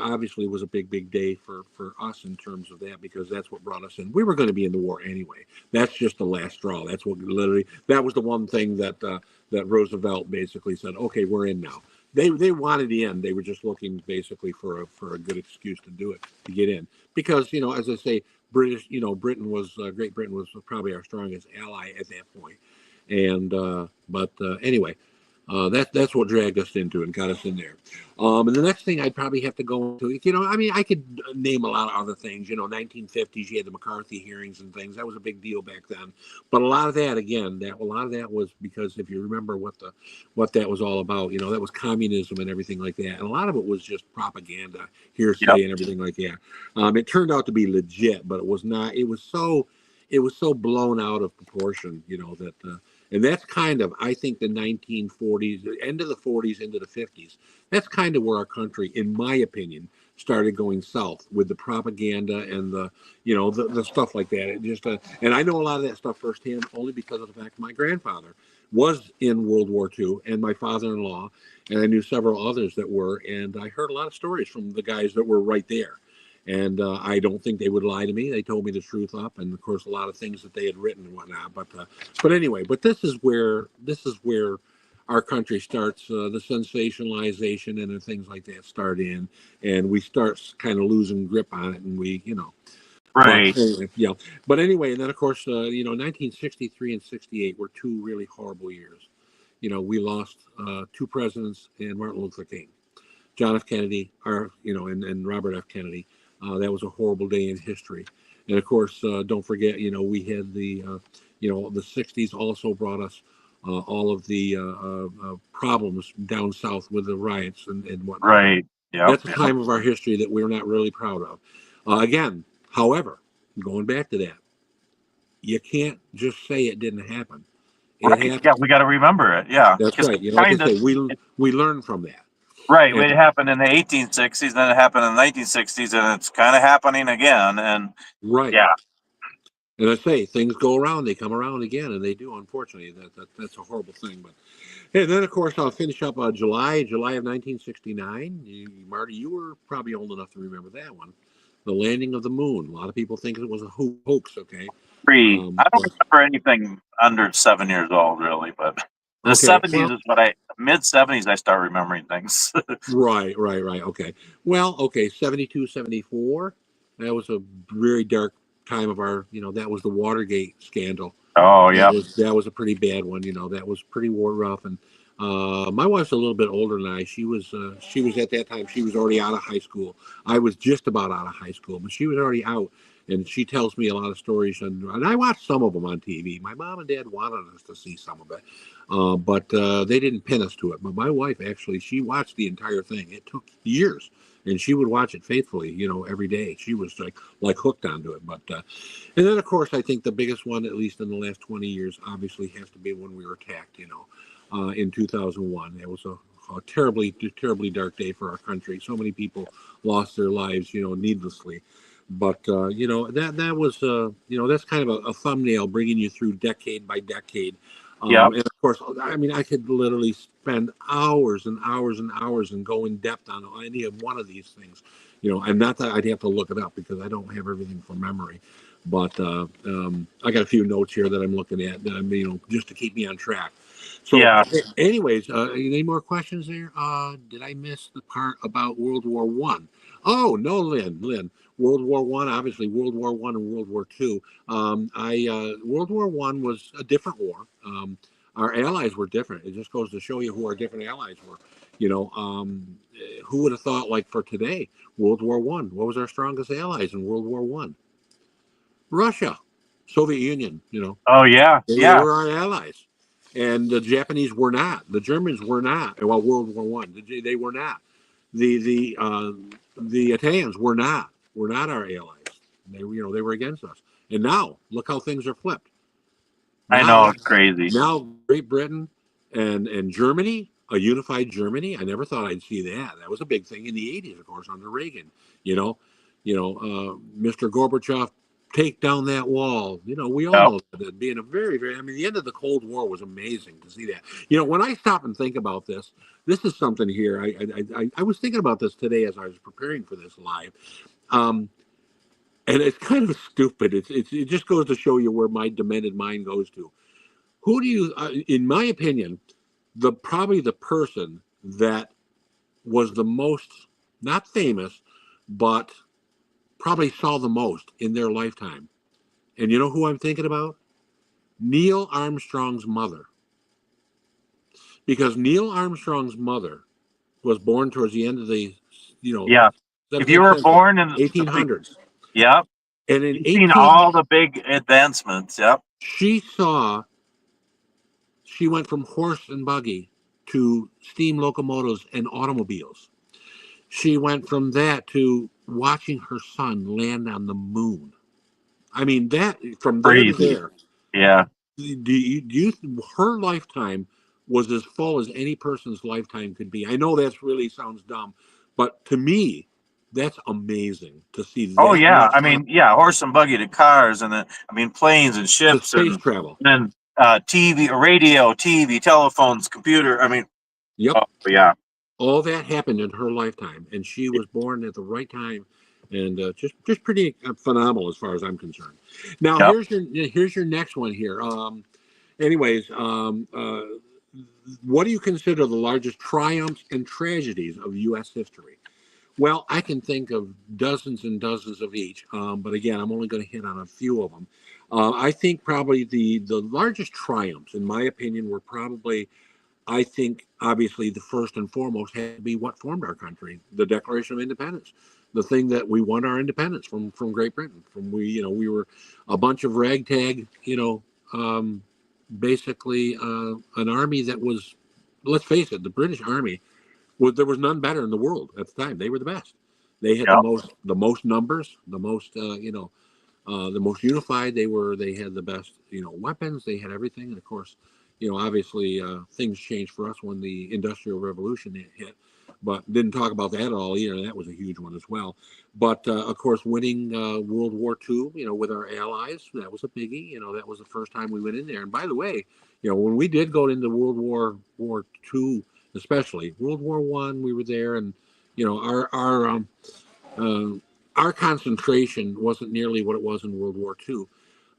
obviously was a big day for us in terms of that because that's what brought us in. We were going to be in the war anyway. That's just the last straw. That's what literally that was the one thing that Roosevelt basically said. Okay, we're in now. They wanted the end. They were just looking basically for a good excuse to do it to get in because you know, as I say, Britain was Great Britain was probably our strongest ally at that point. And but anyway, that's what dragged us into and got us in there. And the next thing I'd probably have to go into, you know, I mean, I could name a lot of other things. You know, 1950s, you had the McCarthy hearings and things. That was a big deal back then. But a lot of that, again, a lot of that was because if you remember what that was all about, you know, that was communism and everything like that. And a lot of it was just propaganda, Yep. hearsay, and everything like that. It turned out to be legit, but it was not. It was so blown out of proportion, you know, that. And that's kind of, I think, the 1940s, the end of the 40s into the 50s. That's kind of where our country, in my opinion, started going south with the propaganda and you know, the stuff like that. It just, and I know a lot of that stuff firsthand only because of the fact my grandfather was in World War II and my father-in-law, and I knew several others that were, and I heard a lot of stories from the guys that were right there. And I don't think they would lie to me. They told me the truth up, and of course, a lot of things that they had written and whatnot. But anyway, but this is where our country starts the sensationalization and the things like that start in, and we start kind of losing grip on it, and we, you know. But Right. anyway, yeah. But anyway, and then of course, you know, 1963 and 68 were two really horrible years. You know, we lost two presidents and Martin Luther King. John F. Kennedy, you know, and Robert F. Kennedy. That was a horrible day in history. And of course, don't forget, you know, we had you know, the '60s also brought us all of the problems down south with the riots and whatnot. Right. Yep. That's a Yep. time of our history that we're not really proud of. Again, however, going back to that, you can't just say it didn't happen. It Right. Yeah, happened. we got to remember it. Yeah, That's because right. it's You know, like I kind of say, we learn from that. right. And It happened in the 1860s, then it happened in the 1960s, and it's kind of happening again. And right. yeah, And I say things go around, they come around again, and they do. Unfortunately, that's a horrible thing. But and then, of course, I'll finish up July of 1969. Marty, you were probably old enough to remember that one. The landing of the moon. A lot of people think it was a hoax. Okay, I don't but remember anything under 7 years old, really, but the okay. 70s Well, is what mid 70s, I start remembering things. right. Okay. Well, okay. 72, 74. That was a very dark time of our. That was the Watergate scandal. Oh, That yeah. was a pretty bad one. That was pretty rough. And my wife's a little bit older than I. She was at that time. She was already out of high school. I was just about out of high school, but she was already out. And she tells me a lot of stories, and I watched some of them on TV. My mom and dad wanted us to see some of it, but they didn't pin us to it. But my wife actually, she watched the entire thing. It took years, and she would watch it faithfully, every day. She was like hooked onto it. But and then, of course, I think the biggest one, at least in the last 20 years, obviously has to be when we were attacked, in 2001. It was a terribly, terribly dark day for our country. So many people lost their lives, needlessly. But, that was, that's kind of a thumbnail bringing you through decade by decade. Yep. And of course, I mean, I could literally spend hours and hours and hours and go in depth on any of one of these things, and not that I'd have to look it up because I don't have everything from memory. But I got a few notes here that I'm looking at, just to keep me on track. So, Yeah. anyways, any more questions there? Did I miss the part about World War One? Oh no, Lynn. World War One, obviously World War One and World War Two. World War One was a different war. Our allies were different. It just goes to show you who our different allies were. Who would have thought, like for today, World War One? What was our strongest allies in World War One? Russia, Soviet Union. Oh, yeah. They Yeah. were our allies, and the Japanese were not. The Germans were not. Well, World War One, they were not. The Italians were not our allies. They were against us. And now look how things are flipped. I know. Now It's crazy. now Great Britain and Germany, a unified Germany. I never thought I'd see that. That was a big thing in the 80s, of course, under Reagan. Mr. Gorbachev, take down that wall. We all Yep. know that being a very, very. I mean, the end of the Cold War was amazing to see that. When I stop and think about this, this is something here. I was thinking about this today as I was preparing for this live. And it's kind of stupid. It just goes to show you where my demented mind goes to. Who do you, in my opinion, probably the person that was the most not famous, but probably saw the most in their lifetime? And you know who I'm thinking about? Neil Armstrong's mother. Because Neil Armstrong's mother was born towards the end of the, Yeah. If you 17th were century, born in the 1800s. yep, And in you've seen 18, all the big advancements. Yep. she went from horse and buggy to steam locomotives and automobiles. She went from that to watching her son land on the moon. I mean, that from there to Crazy. there. Yeah. Her lifetime was as full as any person's lifetime could be. I know that's really sounds dumb, but to me, that's amazing to see Oh, that yeah. much I mean, yeah, horse and buggy to cars, and then planes and to ships, space and travel. then TV, radio, TV, telephones, computer. Yep. Oh yeah. All that happened in her lifetime, and she was born at the right time, and just pretty phenomenal as far as I'm concerned. Now Yep. here's your next one here. Anyways, what do you consider the largest triumphs and tragedies of U.S. history? Well, I can think of dozens and dozens of each, but again, I'm only going to hit on a few of them. I think probably the largest triumphs, in my opinion, were probably, I think, obviously, the first and foremost had to be what formed our country, the Declaration of Independence, the thing that we won our independence from Great Britain. We were a bunch of ragtag, basically an army that was, let's face it, the British Army there was none better in the world at the time. They were the best. They had Yep. the most numbers, the most the most unified. They had the best weapons. They had everything, and of course, obviously things changed for us when the Industrial Revolution hit. but didn't talk about that at all either. That was a huge one as well. But of course, winning World War II, with our allies, that was a biggie. That was the first time we went in there. And by the way, when we did go into World War II, especially World War One, we were there, and uh, our concentration wasn't nearly what it was in World War II.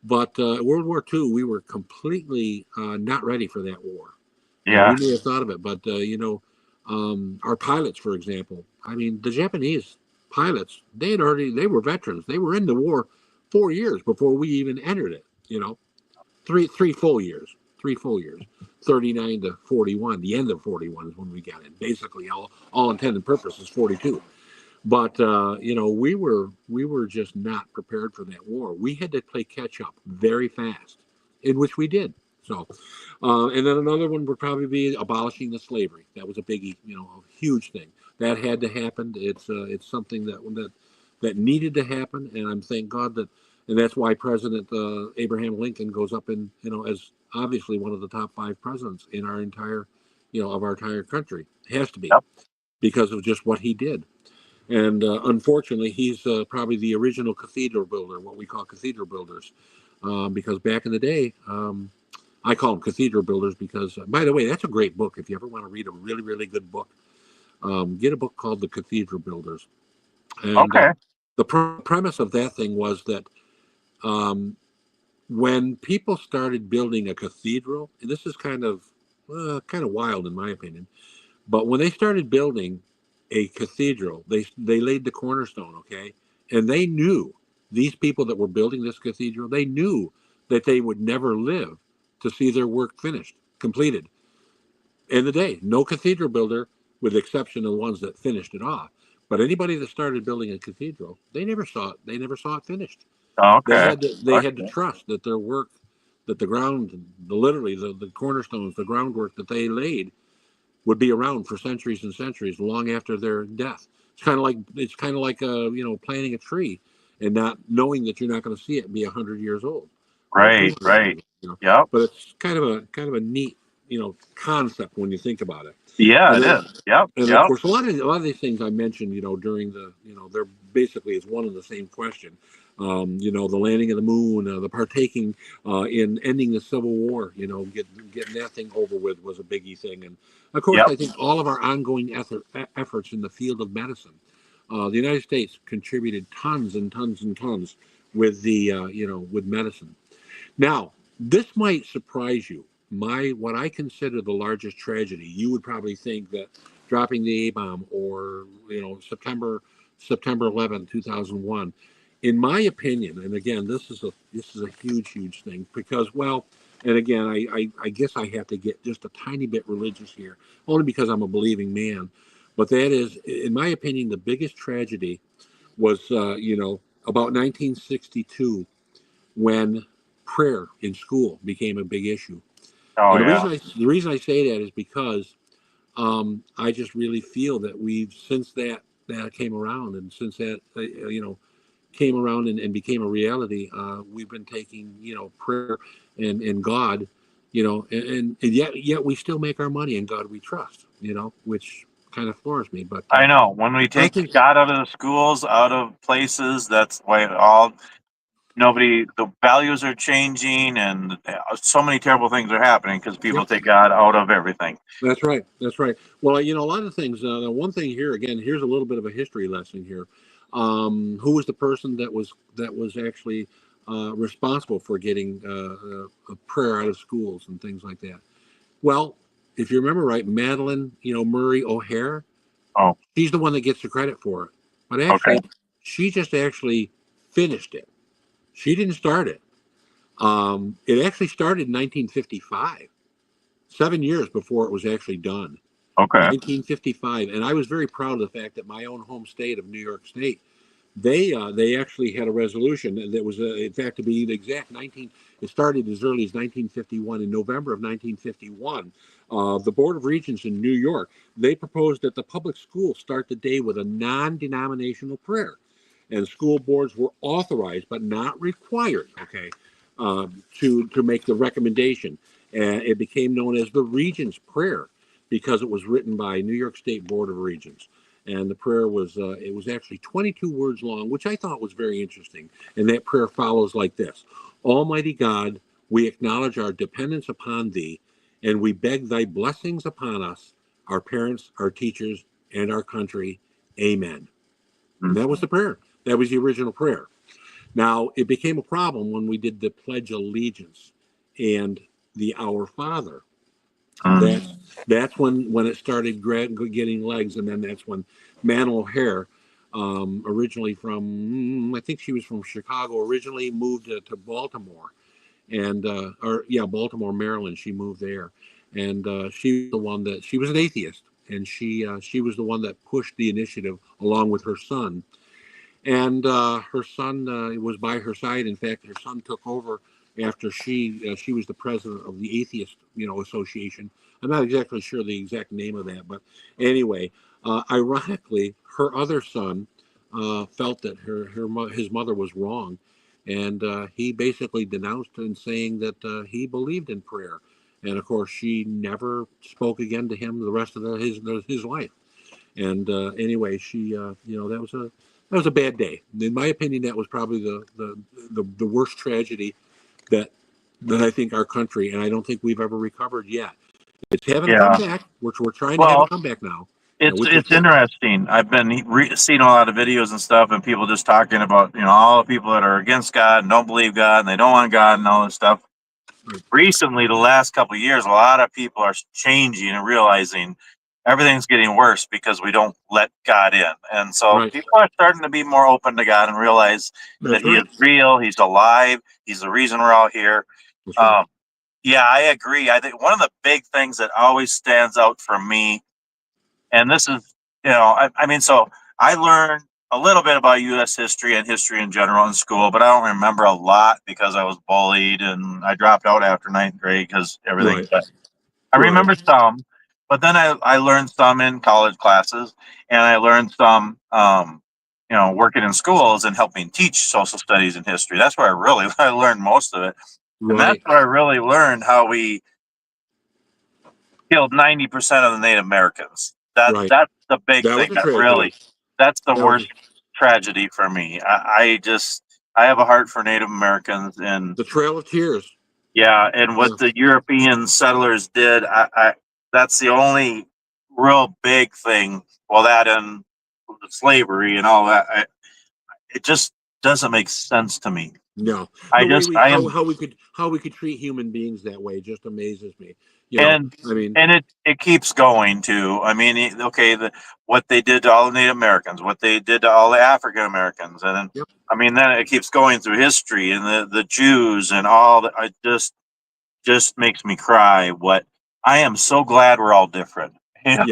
But World War II, we were completely not ready for that war. We Yeah. may have thought of it, but our pilots, for example, I mean, the Japanese pilots, they were veterans. They were in the war 4 years before we even entered it. Three full years, 39 to 41. The end of 41 is when we got in. Basically, all intended purposes, 42. But we were just not prepared for that war. We had to play catch up very fast, in which we did. So, and then another one would probably be abolishing the slavery. That was a biggie, a huge thing that had to happen. It's something that needed to happen, and I'm thank God that, and that's why President Abraham Lincoln goes up in as obviously one of the top 5 presidents in our entire of our entire country. It has to be Yep. because of just what he did. And unfortunately, he's probably the original cathedral builder, what we call cathedral builders, because back in the day, I call them cathedral builders because, by the way, that's a great book. If you ever want to read a really, really good book, get a book called The Cathedral Builders. And Okay. the premise of that thing was that when people started building a cathedral, and this is kind of wild in my opinion, but when they started building a cathedral, they laid the cornerstone, okay? And they knew, these people that were building this cathedral, they knew that they would never live to see their work finished, completed. In the day, no cathedral builder, with the exception of the ones that finished it off, but anybody that started building a cathedral, they never saw it. They never saw it finished. Okay. They had to Okay. trust that their work, that the ground, literally the cornerstones, the groundwork that they laid would be around for centuries and centuries, long after their death. It's kind of like planting a tree and not knowing that you're not going to see it be 100 years old or Right. 200 Right. years old. Yep. But it's kind of a neat concept when you think about it. Yeah, And it then is. Yep. and of Yep. course, a lot of these things I mentioned, during the, they're basically is one and the same question. The landing of the moon, the partaking in ending the Civil War, getting that thing over with was a biggie thing. And of course, Yep. I think all of our ongoing efforts in the field of medicine, the United States contributed tons and tons and tons with the, with medicine. Now, this might surprise you. What I consider the largest tragedy, you would probably think that dropping the A bomb or September 11th, 2001. In my opinion, and again, this is a huge thing because, well, and again, I guess I have to get just a tiny bit religious here, only because I'm a believing man. But that is, in my opinion, the biggest tragedy was about 1962, when prayer in school became a big issue. Oh And the yeah. reason I say that is because I just really feel that we've, since that came around, and since that came around and became a reality, we've been taking prayer and God, and yet we still make our money in God we trust, which kind of floors me. But I know. When we I take think God out of the schools, out of places, that's why the values are changing, and so many terrible things are happening because people yep. take God out of everything. That's right. That's right. Well, a lot of things. One thing here again. Here's a little bit of a history lesson here. Who was the person that was actually responsible for getting a prayer out of schools and things like that? Well, if you remember right, Madeline, Murray O'Hare. Oh, She's the one that gets the credit for it. But okay. actually, she just actually finished it. She didn't start it. It actually started in 1955, 7 years before it was actually done. Okay. 1955, and I was very proud of the fact that my own home state of New York State, they actually had a resolution that was, in fact, to be exact, 19. It started as early as 1951. In November of 1951, the Board of Regents in New York, they proposed that the public schools start the day with a non-denominational prayer, and school boards were authorized but not required, okay, to make the recommendation, and it became known as the Regents Prayer. because it was written by New York State Board of Regents. And the prayer was, it was actually 22 words long, which I thought was very interesting. And that prayer follows like this: Almighty God, we acknowledge our dependence upon thee, and we beg thy blessings upon us, our parents, our teachers, and our country. Amen. And that was the prayer. That was the original prayer. Now, it became a problem when we did the Pledge of Allegiance and the Our Father. Mm. That's when it started getting legs, and then that's when Manuel O'Hare, originally from, I think she was from Chicago originally, moved to Baltimore, and Baltimore, Maryland. She moved there, and she was the one that she was an atheist, and she was the one that pushed the initiative along with her son. And her son was by her side. In fact, her son took over after she was the president of the Atheist, Association. I'm not exactly sure the exact name of that, but anyway, ironically, her other son felt that his mother was wrong, and he basically denounced her and saying that he believed in prayer. And of course, she never spoke again to him the rest of his life. And anyway, that was a bad day. In my opinion, that was probably the worst tragedy that I think our country, and I don't think we've ever recovered yet. It's having a Yeah. comeback, which we're trying to have a Well, comeback now. it's interesting. I've been seeing a lot of videos and stuff, and people just talking about all the people that are against God and don't believe God and they don't want God and all this stuff. Right. Recently, the last couple of years, a lot of people are changing and realizing everything's getting worse because we don't let God in, and so Right. people are starting to be more open to God and realize that That's He right. is real. He's alive. He's the reason we're all here. That's right. Yeah, I agree. I think one of the big things that always stands out for me, and this is, I mean, so I learned a little bit about U.S. history and history in general in school, but I don't remember a lot because I was bullied and I dropped out after ninth grade because everything. Right. But I Right. remember some, but then I learned some in college classes, and I learned some, working in schools and helping teach social studies and history. That's where I learned most of it. And that's Right. where I really learned how we killed 90% of the Native Americans. Right. That's the big That was thing. a That tragedy. really, that's the That was worst tragedy for me. I have a heart for Native Americans, and the Trail of Tears. yeah, and Yeah. what the European settlers did, that's the only real big thing. Well, that and slavery and all that, it just doesn't make sense to me. No, I the way just, we I am how we could treat human beings that way just amazes me. and I mean, it keeps going too. I mean, okay, what they did to all the Native Americans, what they did to all the African Americans, and then yep, I mean, then it keeps going through history and the Jews and all that. I just makes me cry. What I am so glad we're all different, yeah, and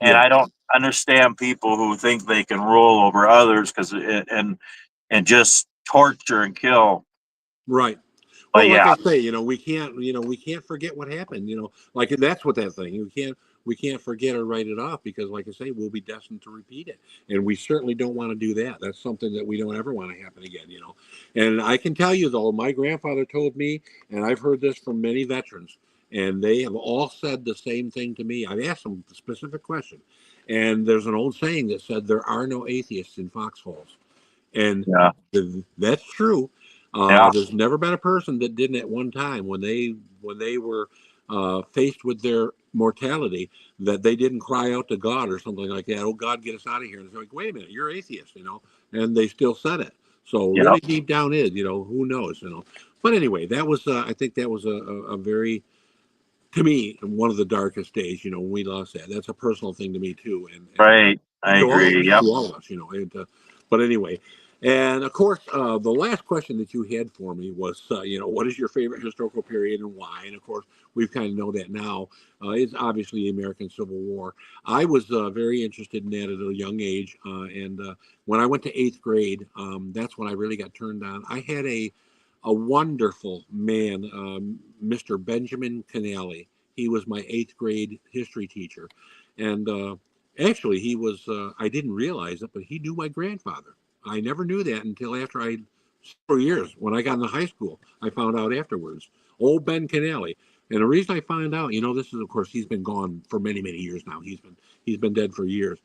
yeah, I don't understand people who think they can rule over others because and just torture and kill. right. But Well, like yeah, I say, we can't forget what happened. Like that's what that thing. We can't forget or write it off because, like I say, we'll be destined to repeat it, and we certainly don't want to do that. That's something that we don't ever want to happen again. And I can tell you though, my grandfather told me, and I've heard this from many veterans, and they have all said the same thing to me. I've asked them a specific question, and there's an old saying that said there are no atheists in foxholes. And yeah, that's true. yeah, There's never been a person that didn't at one time when they were faced with their mortality that they didn't cry out to God or something like that. Oh God, get us out of here! And it's like, wait a minute, you're atheist, and they still said it. So yeah, really deep down is, who knows. But anyway, that was I think that was a very, to me, one of the darkest days. When we lost that. That's a personal thing to me too, and right. I to all of agree. us, Yep. to all of us, And but anyway, and of course, the last question that you had for me was, what is your favorite historical period and why? And of course, we've kind of know that now. It's obviously the American Civil War. I was very interested in that at a young age, and when I went to eighth grade, that's when I really got turned on. I had a wonderful man, Mr. Benjamin Canale. He was my eighth grade history teacher, and actually, he was, I didn't realize it, but he knew my grandfather. I never knew that until after several years, when I got into high school, I found out afterwards. Old Ben Canale. And the reason I find out, this is, of course, he's been gone for many, many years now. He's been dead for years.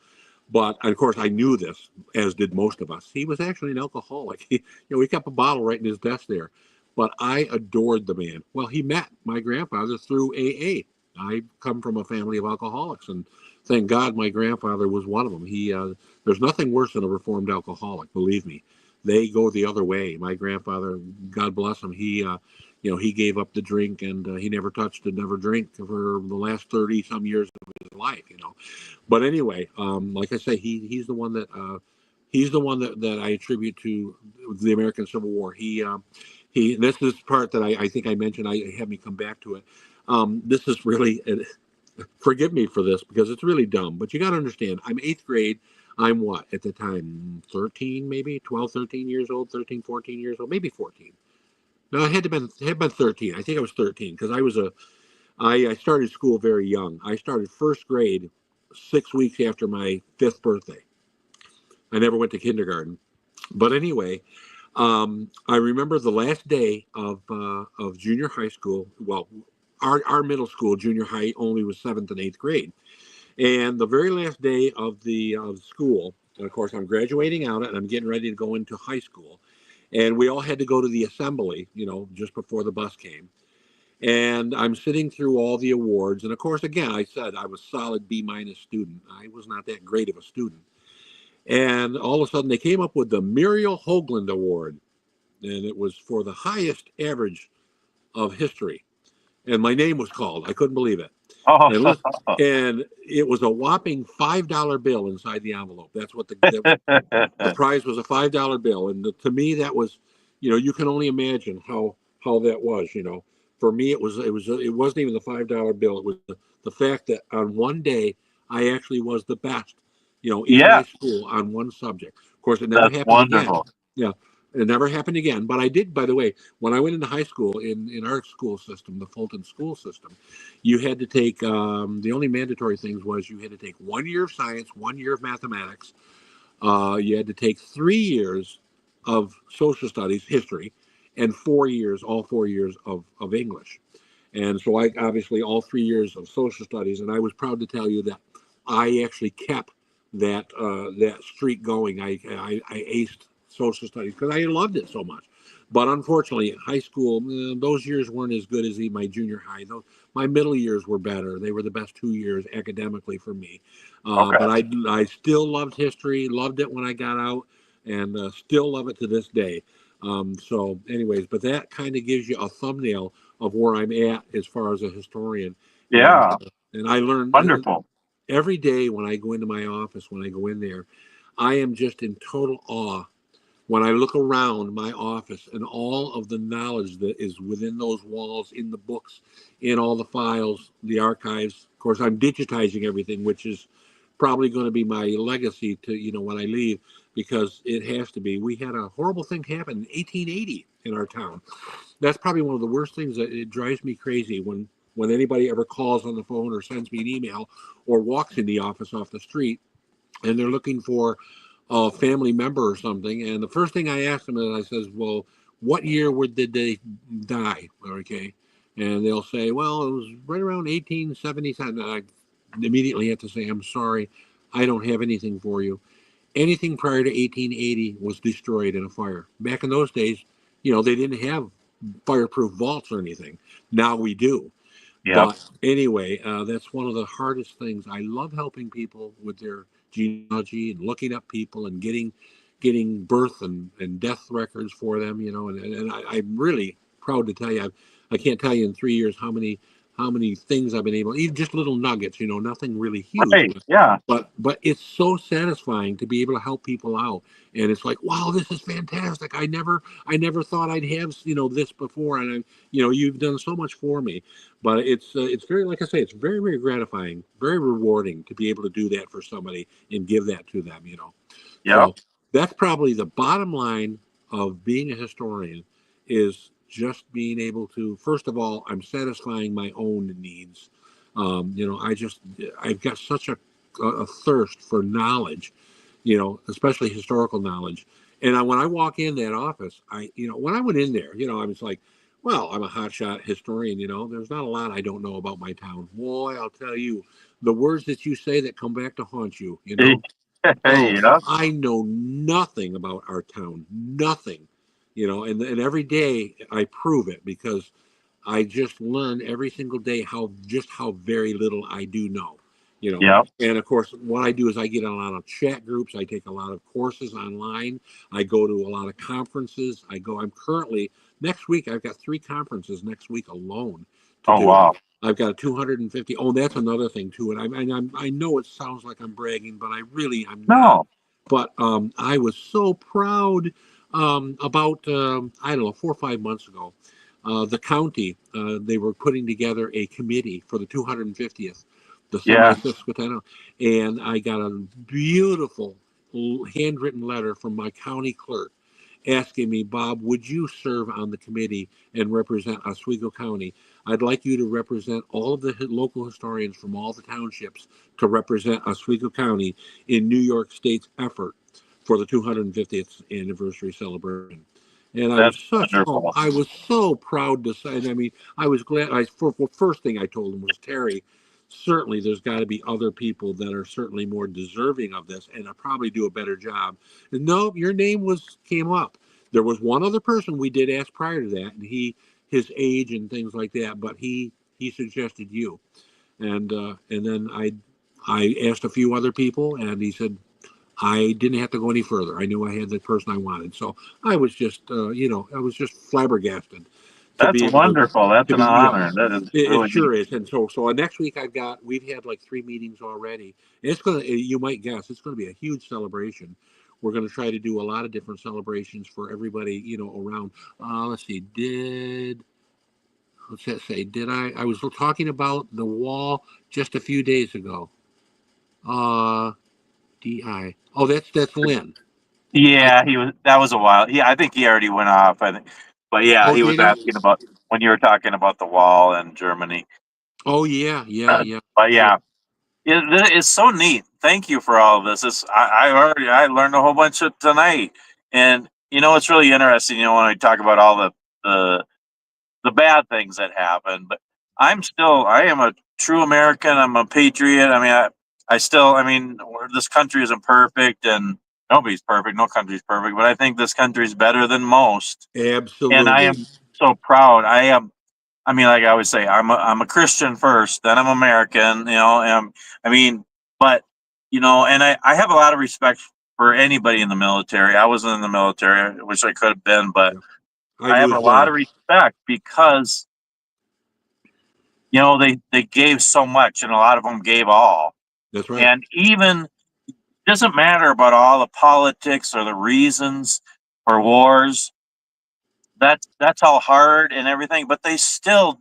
But of course, I knew this, as did most of us. He was actually an alcoholic. He kept a bottle right in his desk there. But I adored the man. Well, he met my grandfather through AA. I come from a family of alcoholics, and thank God my grandfather was one of them. There's nothing worse than a reformed alcoholic, believe me. They go the other way. My grandfather, God bless him, he gave up the drink, and he never touched it, never drank for the last 30 some years of his life. But anyway, like I say, he's the one that I attribute to the American Civil War. This is the part that I think I mentioned. I had me come back to it. This is really, forgive me for this because it's really dumb, but you got to understand, I'm eighth grade. I'm what, at the time, 13, maybe 12, 13 years old, 13, 14 years old, maybe 14. No, it had been 13. I think I was 13 because I started school very young. I started first grade 6 weeks after my 5th birthday. I never went to kindergarten. But anyway, I remember the last day of junior high school. Well, our middle school, junior high, only was 7th and 8th grade. And the very last day of the school, and of course, I'm graduating out and I'm getting ready to go into high school. And we all had to go to the assembly, just before the bus came. And I'm sitting through all the awards. And of course, again, I said I was solid B- student. I was not that great of a student. And all of a sudden, they came up with the Muriel Hoagland Award. And it was for the highest average of history. And my name was called. I couldn't believe it. Oh, And it was a whopping $5 bill inside the envelope. That's what the prize was, a $5 bill. And to me, that was, you can only imagine how that was. For me, it wasn't even the $5 bill. It was the fact that on one day I actually was the best, in my yeah, school on one subject. Of course, it never that's happened again. wonderful. Yeah, it never happened again. But I did, by the way, when I went into high school in our school system, the Fulton school system, you had to take the only mandatory things was you had to take 1 year of science, 1 year of mathematics. You had to take 3 years of social studies, history, and 4 years, all 4 years of English. And so I obviously all 3 years of social studies, and I was proud to tell you that I actually kept that streak going. I aced social studies because I loved it so much. But unfortunately, high school, those years weren't as good as my junior high. My middle years were better. They were the best 2 years academically for me. Okay. But I still loved history, loved it when I got out, and still love it to this day. So, anyways, but that kind of gives you a thumbnail of where I'm at as far as a historian. And Yeah, and I learned wonderful. every day when I go into my office, when I go in there, I am just in total awe when I look around my office and all of the knowledge that is within those walls, in the books, in all the files, the archives. Of course, I'm digitizing everything, which is probably going to be my legacy to, when I leave, because it has to be. We had a horrible thing happen in 1880 in our town. That's probably one of the worst things. That it drives me crazy when anybody ever calls on the phone or sends me an email or walks in the office off the street and they're looking for a family member or something. And the first thing I ask them is, I says, well, what year did they die? Okay. And they'll say, well, it was right around 1877. And I immediately have to say, I'm sorry, I don't have anything for you. Anything prior to 1880 was destroyed in a fire. Back in those days, they didn't have fireproof vaults or anything. Now we do. Yep. But anyway, that's one of the hardest things. I love helping people with their genealogy and looking up people and getting birth and death records for them. And I'm really proud to tell you. I can't tell you in 3 years how many things I've been able, even just little nuggets. Nothing really huge, Right. Yeah. but it's so satisfying to be able to help people out. And it's like, wow, this is fantastic. I never thought I'd have this before, and you've done so much for me. But it's very, like I say, it's very, very gratifying, very rewarding to be able to do that for somebody and give that to them. Yep. So that's probably the bottom line of being a historian, is just being able to, first of all, I'm satisfying my own needs. I've got such a thirst for knowledge, especially historical knowledge. And when I walk in that office, when I went in there, I was like, Well, I'm a hotshot historian, you know. There's not a lot I don't know about my town. Boy, I'll tell you, the words that you say that come back to haunt you, you know. Oh, Yeah. I know nothing about our town, nothing, you know, and every day I prove it because I just learn every single day how very little I do know, you know. Yep. And of course, what I do is I get in a lot of chat groups. I take a lot of courses online. I go to a lot of conferences. I'm currently next week. I've got 3 conferences next week alone to Oh do. wow. I've got a 250. Oh, that's another thing too. And I know it sounds like I'm bragging, but I'm not. No. But I was so proud about I don't know 4 or 5 months ago the county, they were putting together a committee for the 250th, the Yeah. semi-sesquicentennial, and I got a beautiful handwritten letter from my county clerk asking me, Bob, would you serve on the committee and represent Oswego County? I'd like you to represent all of the local historians from all the townships to represent Oswego County in New York State's effort for the 250th anniversary celebration. And That's wonderful. I was so proud to say. I mean, I was glad. First thing I told him was, Terry, certainly there's got to be other people that are certainly more deserving of this, and I probably do a better job. And no, your name came up. There was one other person we did ask prior to that, and his age and things like that, but he suggested you, and then I asked a few other people, and he said I didn't have to go any further. I knew I had the person I wanted. So I was just, I was just flabbergasted to That's be able wonderful. That's to an be, honor. That is it really neat. sure is. And so next week we've had like 3 meetings already. And you might guess, it's going to be a huge celebration. We're going to try to do a lot of different celebrations for everybody, around. Let's see, what's that say? I was talking about the wall just a few days ago. Uh, DI. Oh, that's Lynn. I, Yeah, that was a while. Yeah, I think he already went off. I think, but yeah, oh, he was did he? asking about when you were talking about the wall in Germany. Oh yeah, yeah, yeah. But So yeah, it's so neat. Thank you for all of this. I learned a whole bunch of tonight, and it's really interesting. When we talk about all the the bad things that happen, but I am a true American. I'm a patriot. I mean, this country isn't perfect, and nobody's perfect. No country's perfect, but I think this country's better than most, and I absolutely. am so proud. I am. I mean, like I always say, I'm a Christian first, then I'm American. And I mean, but and I have a lot of respect for anybody in the military. I wasn't in the military. I wish I could have been, but Yeah. I I have a was. lot of respect because they gave so much, and a lot of them gave all. That's right. And even doesn't matter about all the politics or the reasons for wars. That's all hard and everything, but they still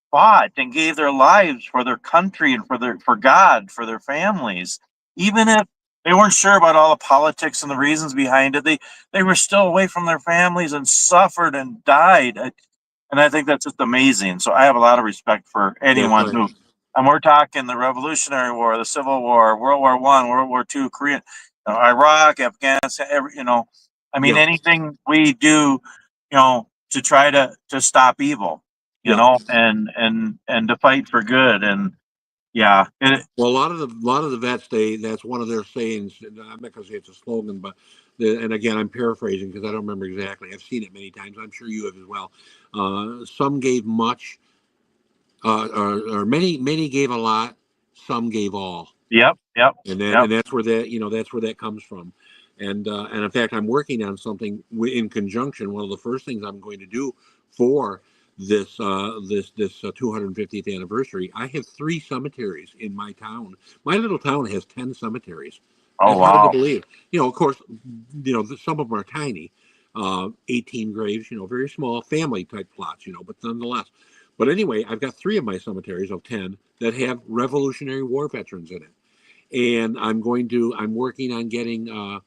fought and gave their lives for their country and for God, for their families. Even if they weren't sure about all the politics and the reasons behind it, they were still away from their families and suffered and died. And I think that's just amazing. So I have a lot of respect for That's anyone right. who, and we're talking the Revolutionary War, the Civil War, World War I, World War II, Korea, Iraq, Afghanistan. I mean, Yeah. anything we do, to try to stop evil, Yeah. and to fight for good. And yeah, Well, a lot of the vets, that's one of their sayings. And I'm not going to say it's a slogan, but and again, I'm paraphrasing because I don't remember exactly. I've seen it many times. I'm sure you have as well. Some gave much, or many gave a lot. Some gave all. yep, yep, yep, And that's where that comes from. And in fact, I'm working on something in conjunction. One of the first things I'm going to do for this 250th anniversary, I have 3 cemeteries in my town. My little town has 10 cemeteries. oh That's hard to wow, believe. Of course, some of them are tiny, 18 graves, very small family type plots, but nonetheless. But anyway, I've got 3 of my cemeteries of 10 that have Revolutionary War veterans in it, and I'm working on getting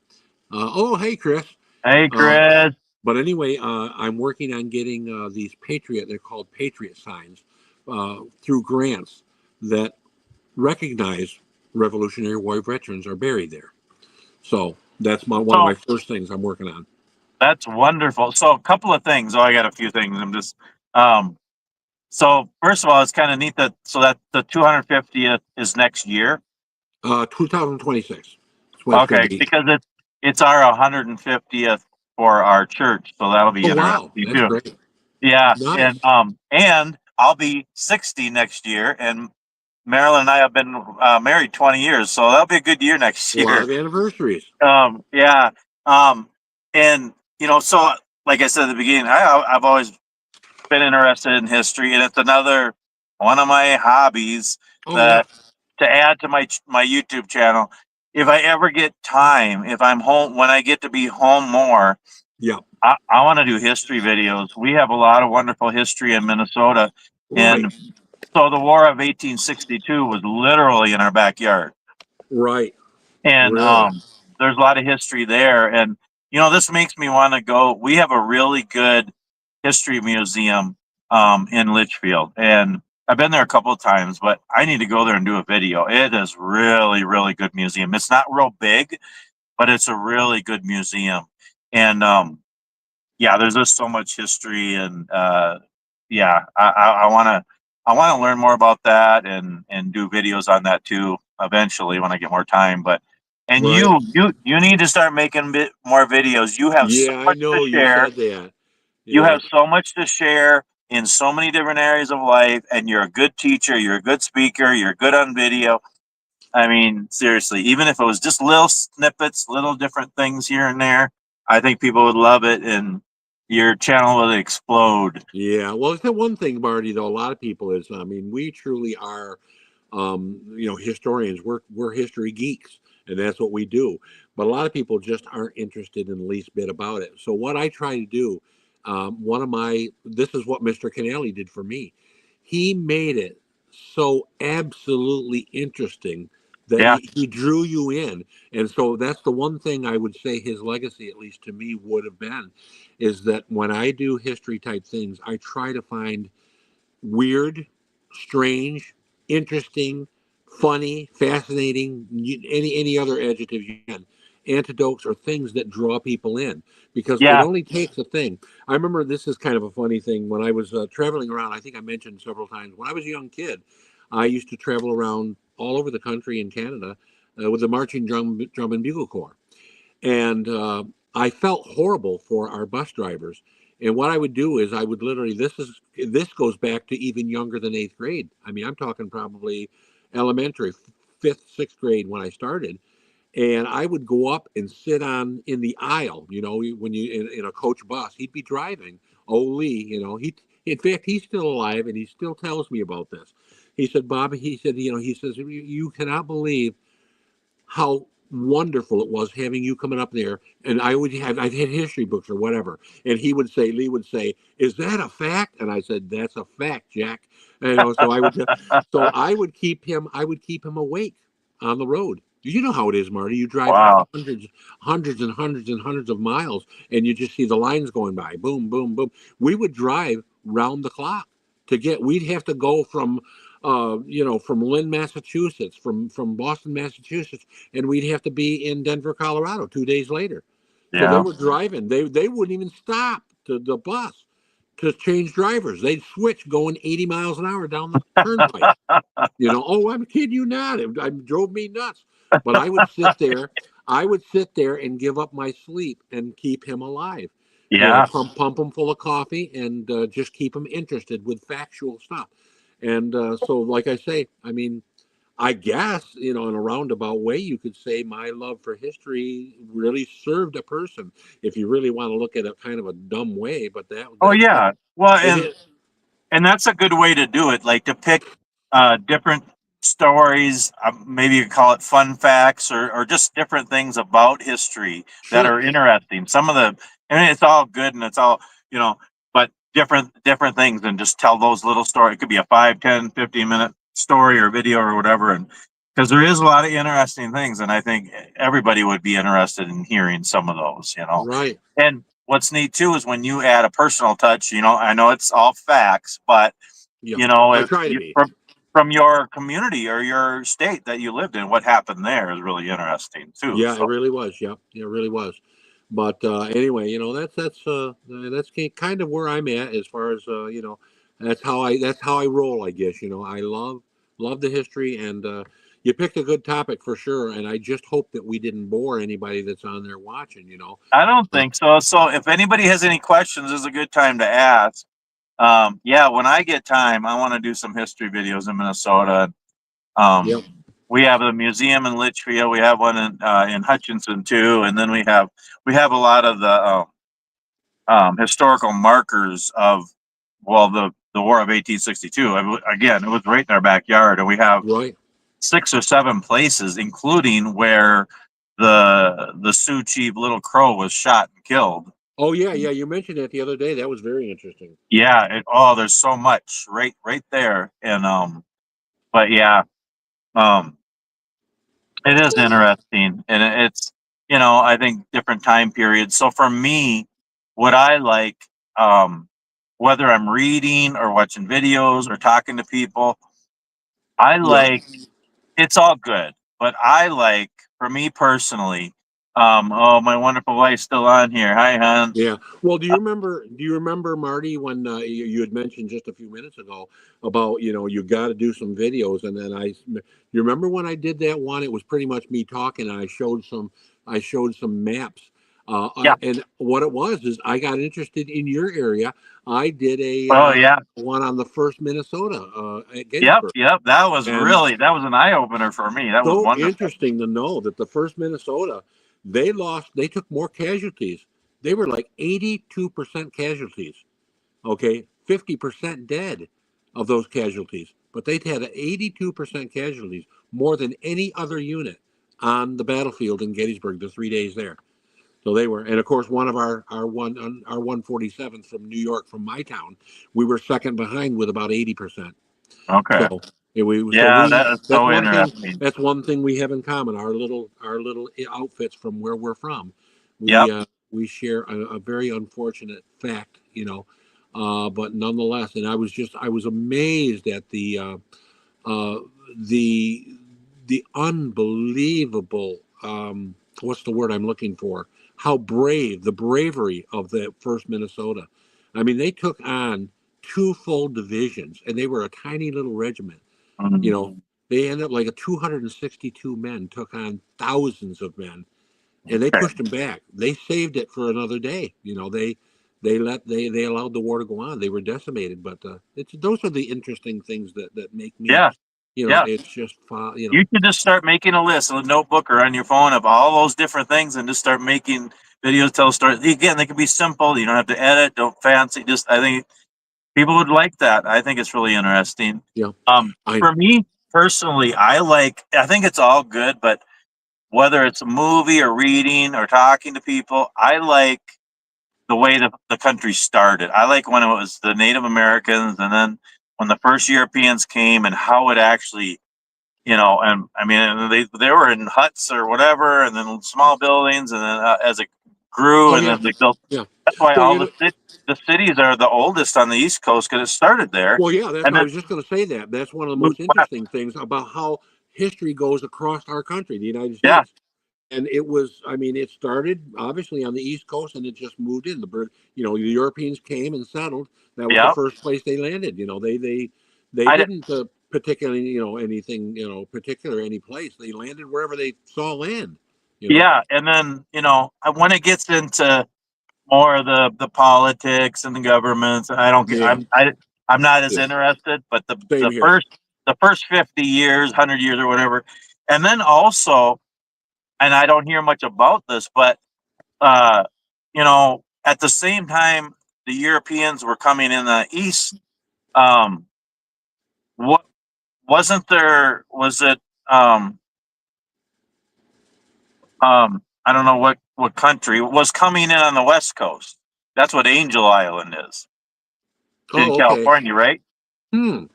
oh, hey Chris. hey uh Chris. but anyway, I'm working on getting they're called patriot signs, through grants that recognize Revolutionary War veterans are buried there. So that's one of So my first things I'm working on. that's wonderful. So a couple of things. Oh, I got a few things. I'm just So first of all, it's kind of neat that the 250th is next year. 2026. That's when it's going Okay, to be. because it's our 150th for our church, so that'll be Oh wow, interesting that's too. great. Yeah, Nice. and I'll be 60 next year, and Marilyn and I have been married 20 years, so that'll be a good year next A lot year. of anniversaries. Yeah, um, and so like I said at the beginning, I've always been interested in history, and it's another one of my hobbies Oh yeah. that to add to my YouTube channel. If I ever get time, if I'm home, when I get to be home more, Yeah. I want to do history videos. We have a lot of wonderful history in Minnesota, Right. and so the War of 1862 was literally in our backyard, Right. and Really. there's a lot of history there. And this makes me want to go. We have a really good history museum in Litchfield, and I've been there a couple of times, but I need to go there and do a video. It is really, really good museum. It's not real big, but it's a really good museum, and yeah, there's just so much history, and yeah, I want to learn more about that and do videos on that too eventually when I get more time. But and Right. you need to start making more videos. You have so Yeah, I much to know you share. said that. You Yeah. have so much to share in so many different areas of life, and you're a good teacher. You're a good speaker. You're good on video. I mean, seriously, even if it was just little snippets, little different things here and there, I think people would love it, and your channel would explode. Yeah. Well, it's the one thing, Marty, though, a lot of people is, I mean, we truly are, historians. We're history geeks, and that's what we do. But a lot of people just aren't interested in the least bit about it. So what I try to do, this is what Mr. Canale did for me. He made it so absolutely interesting that Yeah, he drew you in. And so that's the one thing I would say his legacy, at least to me, would have been, is that when I do history type things, I try to find weird, strange, interesting, funny, fascinating, any other adjective you can, antidotes or things that draw people in, because it yeah, only takes a thing. I remember, this is kind of a funny thing, when I was traveling around. I think I mentioned several times, when I was a young kid, I used to travel around all over the country in Canada with the marching drum and bugle corps, and I felt horrible for our bus drivers. And what I would do is, I would literally, this goes back to even younger than eighth grade. I mean, I'm talking probably elementary, fifth, sixth grade when I started. And I would go up and sit on in the aisle. When you in a coach bus, he'd be driving. Oh, Lee, he, in fact, he's still alive, and he still tells me about this. He said, Bobby, he said, he says, you cannot believe how wonderful it was having you coming up there. And I'd had history books or whatever. And Lee would say, is that a fact? And I said, that's a fact, Jack. So I would keep him awake on the road. You know how it is, Marty. You drive wow, hundreds and hundreds and hundreds of miles, and you just see the lines going by. Boom, boom, boom. We would drive round the clock we'd have to go from Lynn, Massachusetts, from Boston, Massachusetts, and we'd have to be in Denver, Colorado 2 days later. So they yeah, were driving. They wouldn't even stop the bus to change drivers. They'd switch going 80 miles an hour down the turnpike. Oh, I'm kidding you not. It drove me nuts. But I would sit there and give up my sleep and keep him alive. yeah. Pump him full of coffee, and just keep him interested with factual stuff. And so, like I say, I mean, I guess, in a roundabout way, you could say my love for history really served a person, if you really want to look at it kind of a dumb way. But Oh that's yeah. Well, it is. and that's a good way to do it. Like to pick different stories. Maybe you call it fun facts or just different things about history that Sure. are interesting. Some of the, I mean, it's all good and it's all, but different things, and just tell those little stories. It could be a 5, 10, 15 minute story or video or whatever. And because there is a lot of interesting things. And I think everybody would be interested in hearing some of those. Right. And what's neat too is when you add a personal touch, I know it's all facts, but Yeah. I if try to you be. from your community or your state that you lived in, what happened there is really interesting too. Yeah, it So really was. Yeah, it really was. But anyway, that's kind of where I'm at as far as that's how I roll, I guess. I love the history, and you picked a good topic for sure. And I just hope that we didn't bore anybody that's on there watching. I don't Uh, think so. So if anybody has any questions, this is a good time to ask. Yeah, when I get time, I want to do some history videos in Minnesota. yeah, We have a museum in Litchfield. We have one in Hutchinson too, and then we have a lot of the historical markers of the War of 1862. Again, it was right in our backyard, and we have right. 6 or 7 places, including where the Sioux chief Little Crow was shot and killed. Oh yeah, yeah. You mentioned that the other day. That was very interesting. Yeah, there's so much right there, and but yeah, um, it is interesting, and it's I think different time periods. So for me, what I like, um, whether I'm reading or watching videos or talking to people, I Yeah. like it's all good, but I like for me personally, oh my wonderful wife's still on here. Hi, hon. Yeah. Well, do you remember Marty when you had mentioned just a few minutes ago about you got to do some videos, and then you remember when I did that one? It was pretty much me talking, and I showed some maps, Yeah. and what it was is I got interested in your area. I did a Oh yeah. one on the first Minnesota at Yep. Gettysburg, Yep. and That was an eye opener for me. That was so wonderful. interesting to know that the first Minnesota, they took more casualties. They were like 82% casualties. Okay, 50% dead of those casualties, but they had 82% casualties, more than any other unit on the battlefield in Gettysburg the 3 days there. So they were, and of course, one of our 147th from New York, from my town, we were second behind with about 80%. Okay. So yeah, Yeah, that is that's so one thing. interesting. That's one thing we have in common. Our little outfits from where we're from, we Yep. uh, we share a very unfortunate fact, but nonetheless. And I was amazed at uh, the the unbelievable, what's the word I'm looking for? How the bravery of the first Minnesota. I mean, they took on two full divisions, and they were a tiny little regiment. You Mhm. know, they ended up like a 262 men took on thousands of men, and they Okay. pushed them back. They saved it for another day. They allowed the war to go on. They were decimated, but those are the interesting things that make me. Yeah. Yeah. It's just fun. You should just start making a list, a notebook or on your phone of all those different things, and just start making videos. Tell stories. Again, they can be simple. You don't have to edit. Don't fancy. Just I think people would like that. I think it's really interesting. Yeah, I For me personally, I think it's all good, but whether it's a movie or reading or talking to people, I like the way the country started. I like when it was the Native Americans, and then when the first Europeans came, and how it actually, and I mean, they were in huts or whatever, and then small buildings, and then as it grew, oh and yeah, then they built. yeah. That's why Well, all the cities are the oldest on the East Coast because it started there, well, yeah. That's and what I then was just going to say. That's one of the moved most west. interesting things about how history goes across our country, the United Yeah, States. And it was, I mean, it started obviously on the East Coast, and it just moved in. The Europeans came and settled. That was the yeah. first place they landed. They I didn't particularly, anything, particular any place. They landed wherever they saw land. You know. Yeah, and then when it gets into more of the politics and the governments, I don't get. Yeah. I'm not as Yeah. interested. But the Same the here. first the first 50 years, 100 years, or whatever, and then also, and I don't hear much about this, but at the same time the Europeans were coming in the east. Um, what wasn't there? Was it? Um, I don't know what country was coming in on the west coast. That's what Angel Island is in Oh, okay. California, right?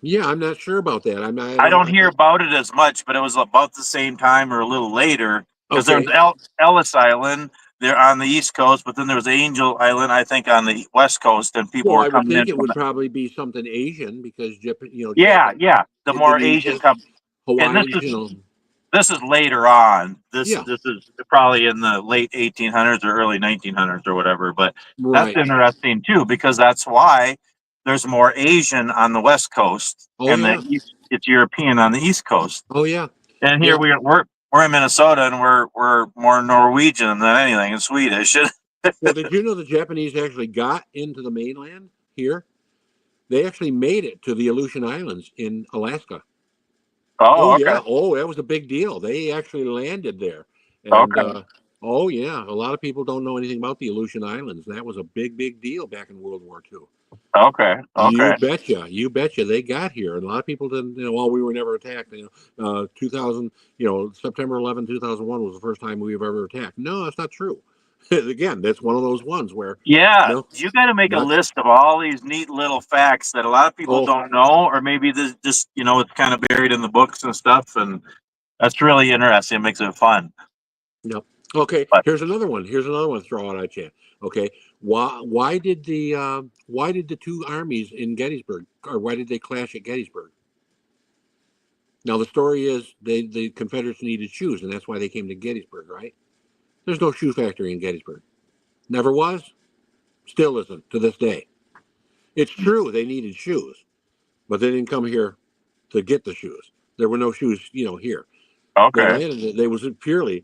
Yeah, I'm not sure about that. I don't hear about it as much, but it was about the same time or a little later because there was Okay. Ellis Island there on the east coast, but then there was Angel Island, I think, on the west coast, and people Well, were I would coming think in it from would probably be something Asian because yeah, yeah, the more Asian Indonesians, come, and this Hawaiians, is This is later on. This Yeah, this is probably in the late 1800s or early 1900s or whatever. But that's right. interesting too, because that's why there's more Asian on the West Coast, Oh and the yeah. East, it's European on the East Coast. Oh yeah. And here Yeah. we're in Minnesota, and we're more Norwegian than anything, and Swedish. Well, did you know the Japanese actually got into the mainland here? They actually made it to the Aleutian Islands in Alaska. Oh Oh, okay, yeah. Oh, that was a big deal. They actually landed there, and okay, oh yeah, a lot of people don't know anything about the Aleutian Islands. That was a big, big deal back in World War II. okay, You okay. betcha, you betcha. They got here, and a lot of people didn't. Well, we were never attacked. 2000. September 2001 was the first time we were ever attacked. No, that's not true. Again, that's one of those ones where, Yeah, no, you got to make a not. list of all these neat little facts that a lot of people Oh, don't know, or maybe this just it's kind of buried in the books and stuff, and that's really interesting. It makes it fun. no. Okay, But here's another one. Here's another one. To throw out at you. Okay, why did the two armies in Gettysburg, or why did they clash at Gettysburg? Now the story is the Confederates needed shoes, and that's why they came to Gettysburg. Right? There's no shoe factory in Gettysburg. Never was. Still isn't to this day. It's true they needed shoes, but they didn't come here to get the shoes. There were no shoes, here. They okay, landed. They was purely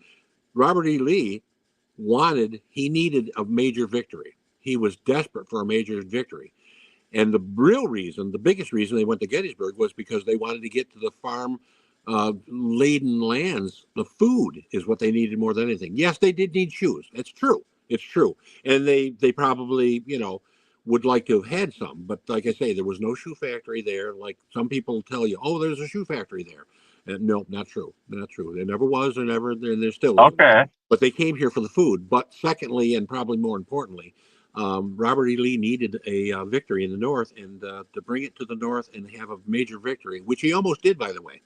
Robert E. Lee he needed a major victory. He was desperate for a major victory. And the real reason, the biggest reason they went to Gettysburg was because they wanted to get to the farm laden lands. The food is what they needed more than anything. Yes, they did need shoes. It's true. It's true. And they probably, would like to have had some. But like I say, there was no shoe factory there. Like some people tell you, oh, there's a shoe factory there. And no, not true. Not true. There never was, there still isn't. okay. But they came here for the food. But secondly, and probably more importantly, Robert E. Lee needed a victory in the North, and to bring it to the North and have a major victory, which he almost did, by the way,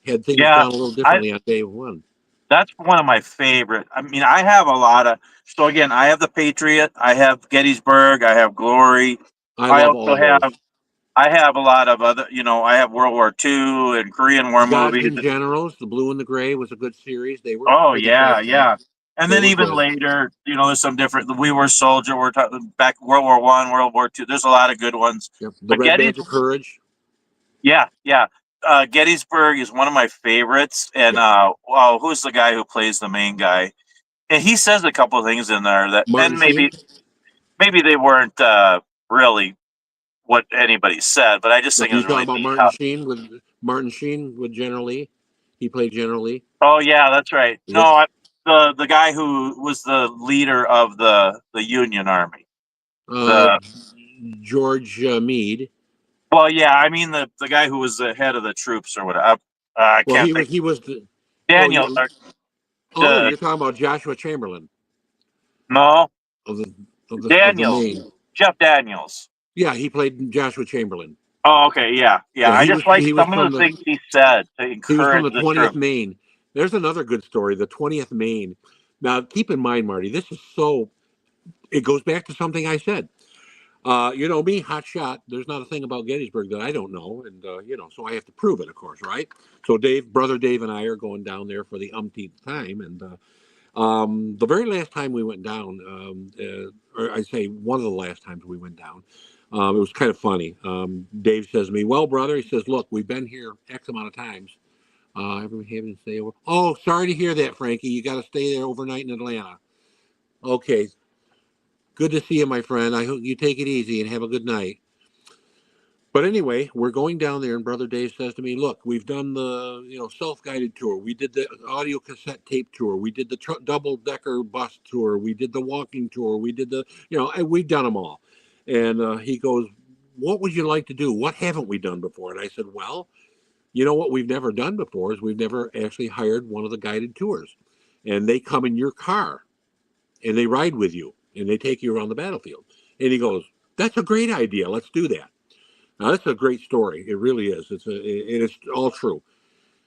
had things Yeah, gone a little I differently on day one. that's one of my favorite. I mean, I have a lot of. So again, I have the Patriot, I have Gettysburg, I have Glory. I I love also all those. have a lot of other. I have World War II and Korean War movies. Gods and Generals, The Blue and the Gray was a good series. They were Oh pretty tough. yeah, yeah. And They then were even good. later, there's some different. The We Were Soldier. We're talking back World War One, World War II. There's a lot of good ones. Yep. The But Red Badge of Courage. Yeah, yeah. Gettysburg is one of my favorites. And Yep. who's the guy who plays the main guy? And he says a couple of things in there that, Martin and Sheen. maybe they weren't really what anybody said, but I just Look, think it you was talking really about neat how. Martin Sheen with General Lee. He played General Lee. Oh yeah, that's right. No, Yep. the guy who was the leader of the Union Army. Uh, The George Meade. Well, yeah, I mean the guy who was the head of the troops or whatever. I Well, can't think. he was the. Well, Daniel, you, oh, the you're talking about Joshua Chamberlain no, of the of the Daniels, Maine. Jeff Daniels. Yeah, he played Joshua Chamberlain. Oh, okay, yeah, yeah. Yeah, I just like he was some of from the things he said to the encourage the 20th troops. Maine. There's another good story, the 20th Maine. Now, keep in mind, Marty, this is so. It goes back to something I said. Me, hot shot. There's not a thing about Gettysburg that I don't know, and so I have to prove it, of course, right? So brother Dave, and I are going down there for the umpteenth time, and the very last time we went down, or I say one of the last times we went down, it was kind of funny. Dave says to me, "Well, brother," he says, "look, we've been here X amount of times. Everyone having to stay over." Oh, sorry to hear that, Frankie. You got to stay there overnight in Atlanta. Okay, good to see you, my friend. I hope you take it easy and have a good night. But anyway, we're going down there, and Brother Dave says to me, "Look, we've done the self-guided tour. We did the audio cassette tape tour. We did the double-decker bus tour. We did the walking tour. We did the and we've done them all." And he goes, "What would you like to do? What haven't we done before?" And I said, "Well, what we've never done before is we've never actually hired one of the guided tours, and they come in your car, and they ride with you, and they take you around the battlefield." And he goes, "That's a great idea. Let's do that." Now, that's a great story. It really is. It's all true.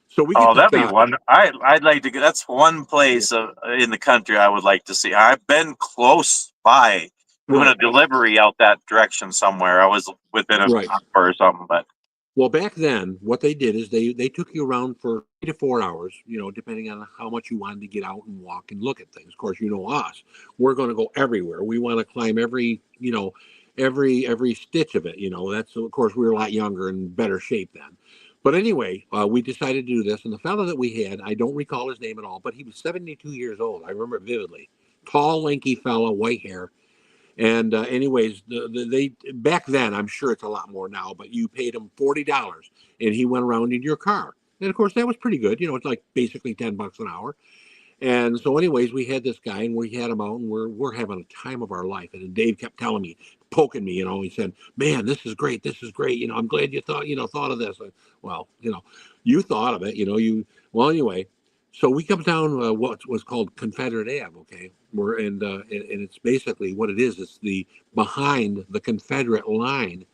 So we get Oh, to that'd be stop. one. I'd like to get. That's one place in the country I would like to see. I've been close by doing a Right, delivery out that direction somewhere. I was within an right. hour or something, but Well, back then, what they did is they took you around for 3 to 4 hours, depending on how much you wanted to get out and walk and look at things. Of course, us, we're going to go everywhere. We want to climb every stitch of it. That's, of course, we were a lot younger and better shape then. But anyway, we decided to do this, and the fellow that we had, I don't recall his name at all, but he was 72 years old. I remember it vividly. Tall, lanky fella, white hair. And anyways, they back then, I'm sure it's a lot more now, but you paid him $40, and he went around in your car. And of course, that was pretty good. It's like basically $10 an hour. And so, anyways, we had this guy, and we had him out, and we're having a time of our life. And Dave kept telling me, poking me, he said, "Man, this is great. This is great. I'm glad you thought of this." Well, you thought of it. Well, anyway. So we come down what was called Confederate Ave, okay? And it's basically what it is. It's the behind the Confederate line,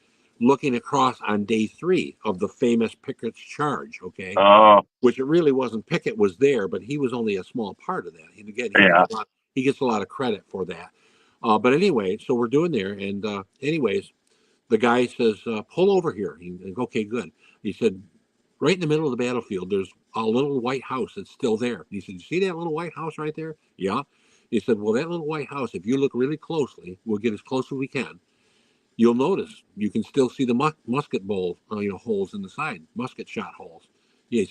looking across on day 3 of the famous Pickett's Charge, okay? Oh, Which it really wasn't. Pickett was there, but he was only a small part of that. And again, yeah. he gets a lot of credit for that. But anyway, so we're doing there, and anyways, the guy says, "Pull over here." Okay, good. He said, right in the middle of the battlefield, there's a little white house that's still there. He said, "You see that little white house right there?" Yeah. He said, "Well, that little white house, if you look really closely, we'll get as close as we can. You'll notice you can still see the musket bowl, holes in the side, musket shot holes." Yeah,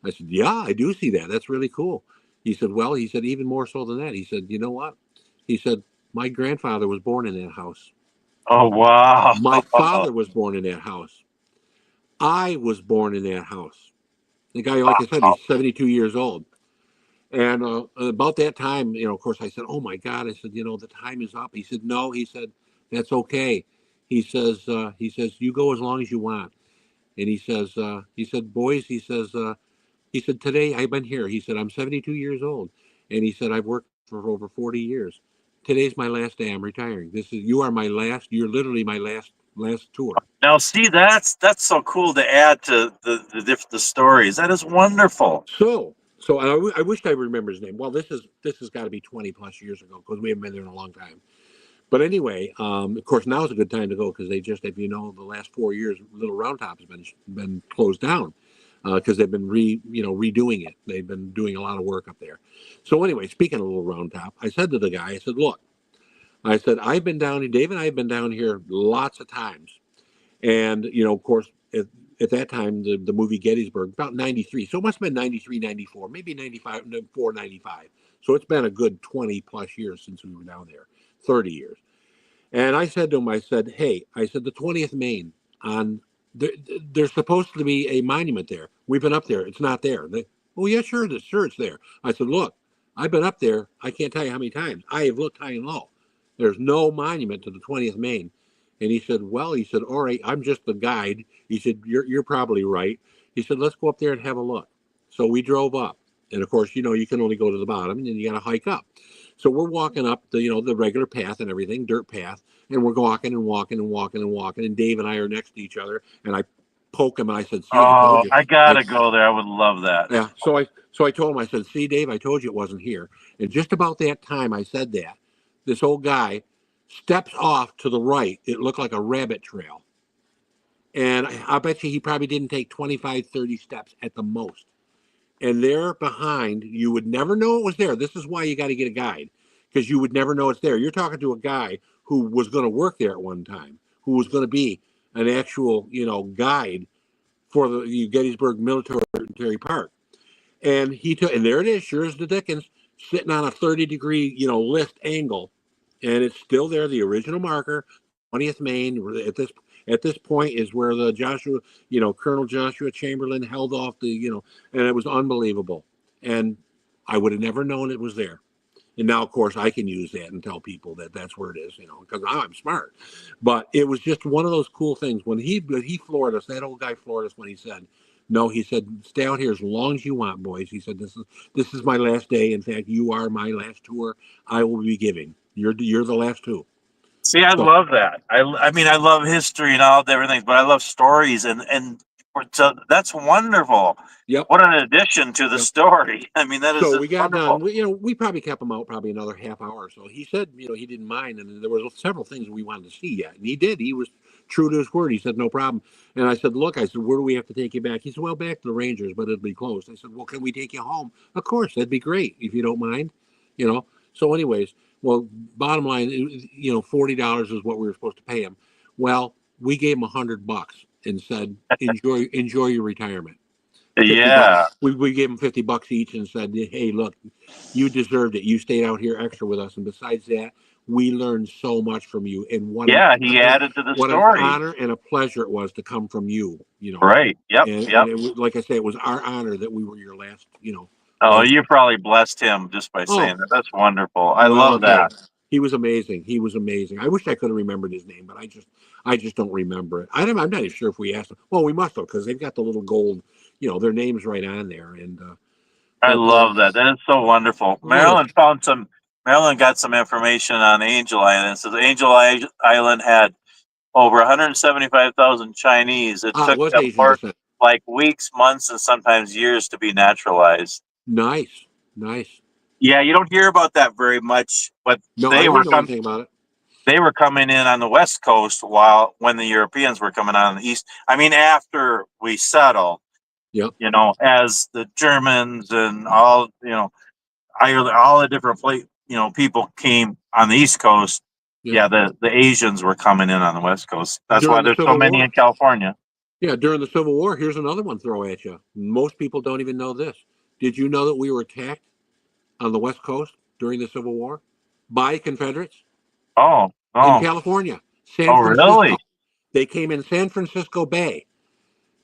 I said, "Yeah, I do see that. That's really cool." He said, "Well," he said, "even more so than that." He said, "You know what?" He said, "My grandfather was born in that house. Oh, wow. My father was born in that house. I was born in that house." The guy, like I said, he's 72 years old. And about that time, of course, I said, "Oh my God!" I said, "The time is up." He said, "No," he said, "That's okay." He says, "You go as long as you want." And he said, "Boys," he said, "Today I've been here." He said, "I'm 72 years old," and he said, "I've worked for over 40 years. Today's my last day. I'm retiring. You are my last. You're literally my last tour." Now, see, that's so cool to add to the stories. That is wonderful. So I wish I remember his name. Well, this has got to be 20 plus years ago because we haven't been there in a long time. But anyway, of course, now is a good time to go because they just, if the last 4 years, Little Round Top has been closed down because they've been redoing it. They've been doing a lot of work up there. So anyway, speaking of Little Round Top, I said to the guy, I said, "Look," I said, "I've been down here. Dave and I have been down here lots of times, and of course, at that time, the movie Gettysburg, about 93. So it must have been 93, 94, maybe 95, 94, 95. So it's been a good 20 plus years since we were down there, 30 years." And I said to him, I said, "Hey," I said, "the 20th Main on there's supposed to be a monument there. We've been up there. It's not there." "Oh, yeah, sure, it's there." I said, "Look, I've been up there. I can't tell you how many times. I have looked high and low. There's no monument to the 20th Main." And he said, "Well," he said, "all right, I'm just the guide." He said, "You're probably right." He said, "Let's go up there and have a look." So we drove up. And of course, you can only go to the bottom and then you got to hike up. So we're walking up the regular path and everything, dirt path, and we're walking and walking and walking and walking. And Dave and I are next to each other. And I poke him and I said, "See, I told Oh, you." I gotta go there. I would love that. Yeah. So I told him, I said, "See, Dave, I told you it wasn't here." And just about that time I said that, this old guy steps off to the right. It looked like a rabbit trail. And I bet you he probably didn't take 25, 30 steps at the most. And there behind, you would never know it was there. This is why you got to get a guide, because you would never know it's there. You're talking to a guy who was going to work there at one time, who was going to be an actual, guide for the Gettysburg Military Park. And and there it is, sure as the Dickens, sitting on a 30-degree, list angle, and it's still there, the original marker, 20th Main. At this point is where the Colonel Joshua Chamberlain held off and it was unbelievable. And I would have never known it was there. And now, of course, I can use that and tell people that that's where it is, because I'm smart. But it was just one of those cool things when he floored us. That old guy floored us when he said, "No," he said, "stay out here as long as you want, boys." He said, "This is my last day. In fact, you are my last tour I will be giving. You're the last two." See, I So love that. I mean, I love history and all the everything, but I love stories. And So that's wonderful. Yep. What an addition to the Yep. story. I mean, that is So we got wonderful. done. We probably kept him out probably another half hour or so. He said, he didn't mind, and there was several things we wanted to see yet, and he did. He was true to his word. He said no problem. And I said, look, where do we have to take you back? He said, well, back to the Rangers, but it'll be closed. I said, well, can we take you home? Of course, that'd be great if you don't mind. So, anyways, well, bottom line, $40 is what we were supposed to pay him. Well, we gave him $100 and said, enjoy your retirement. 50 Yeah. bucks. We gave him $50 each and said, hey, look, you deserved it. You stayed out here extra with us. And besides that, we learned so much from you. And He added to the what an story. honor and a pleasure it was to come from you, Right. Yep. And it was, like I say, it was our honor that we were your last, Oh, last. you probably blessed him just by saying that. That's wonderful. I Well, love that. He was amazing. He was amazing. I wish I could have remembered his name, but I just don't remember it. I'm not even sure if we asked him. Well, we must have, because they've got the little gold, their names right on there. And I love that. That is so wonderful. Marilyn got some information on Angel Island. So the Angel Island had over 175,000 Chinese. It took was them Asian descent. like weeks, months, and sometimes years to be naturalized. Nice. Yeah, you don't hear about that very much, but No, I don't know anything about it. They were coming in on the West Coast when the Europeans were coming on the East. I mean, after we settled, yep. As the Germans and all, Ireland, all the different people came on the East Coast. Yep. Yeah, the Asians were coming in on the West Coast. That's why there's so many in California. Yeah, during the Civil War, here's another one throw at you. Most people don't even know this. Did you know that we were attacked on the West Coast during the Civil War by Confederates? Oh. In California. San Francisco. Really? They came in San Francisco Bay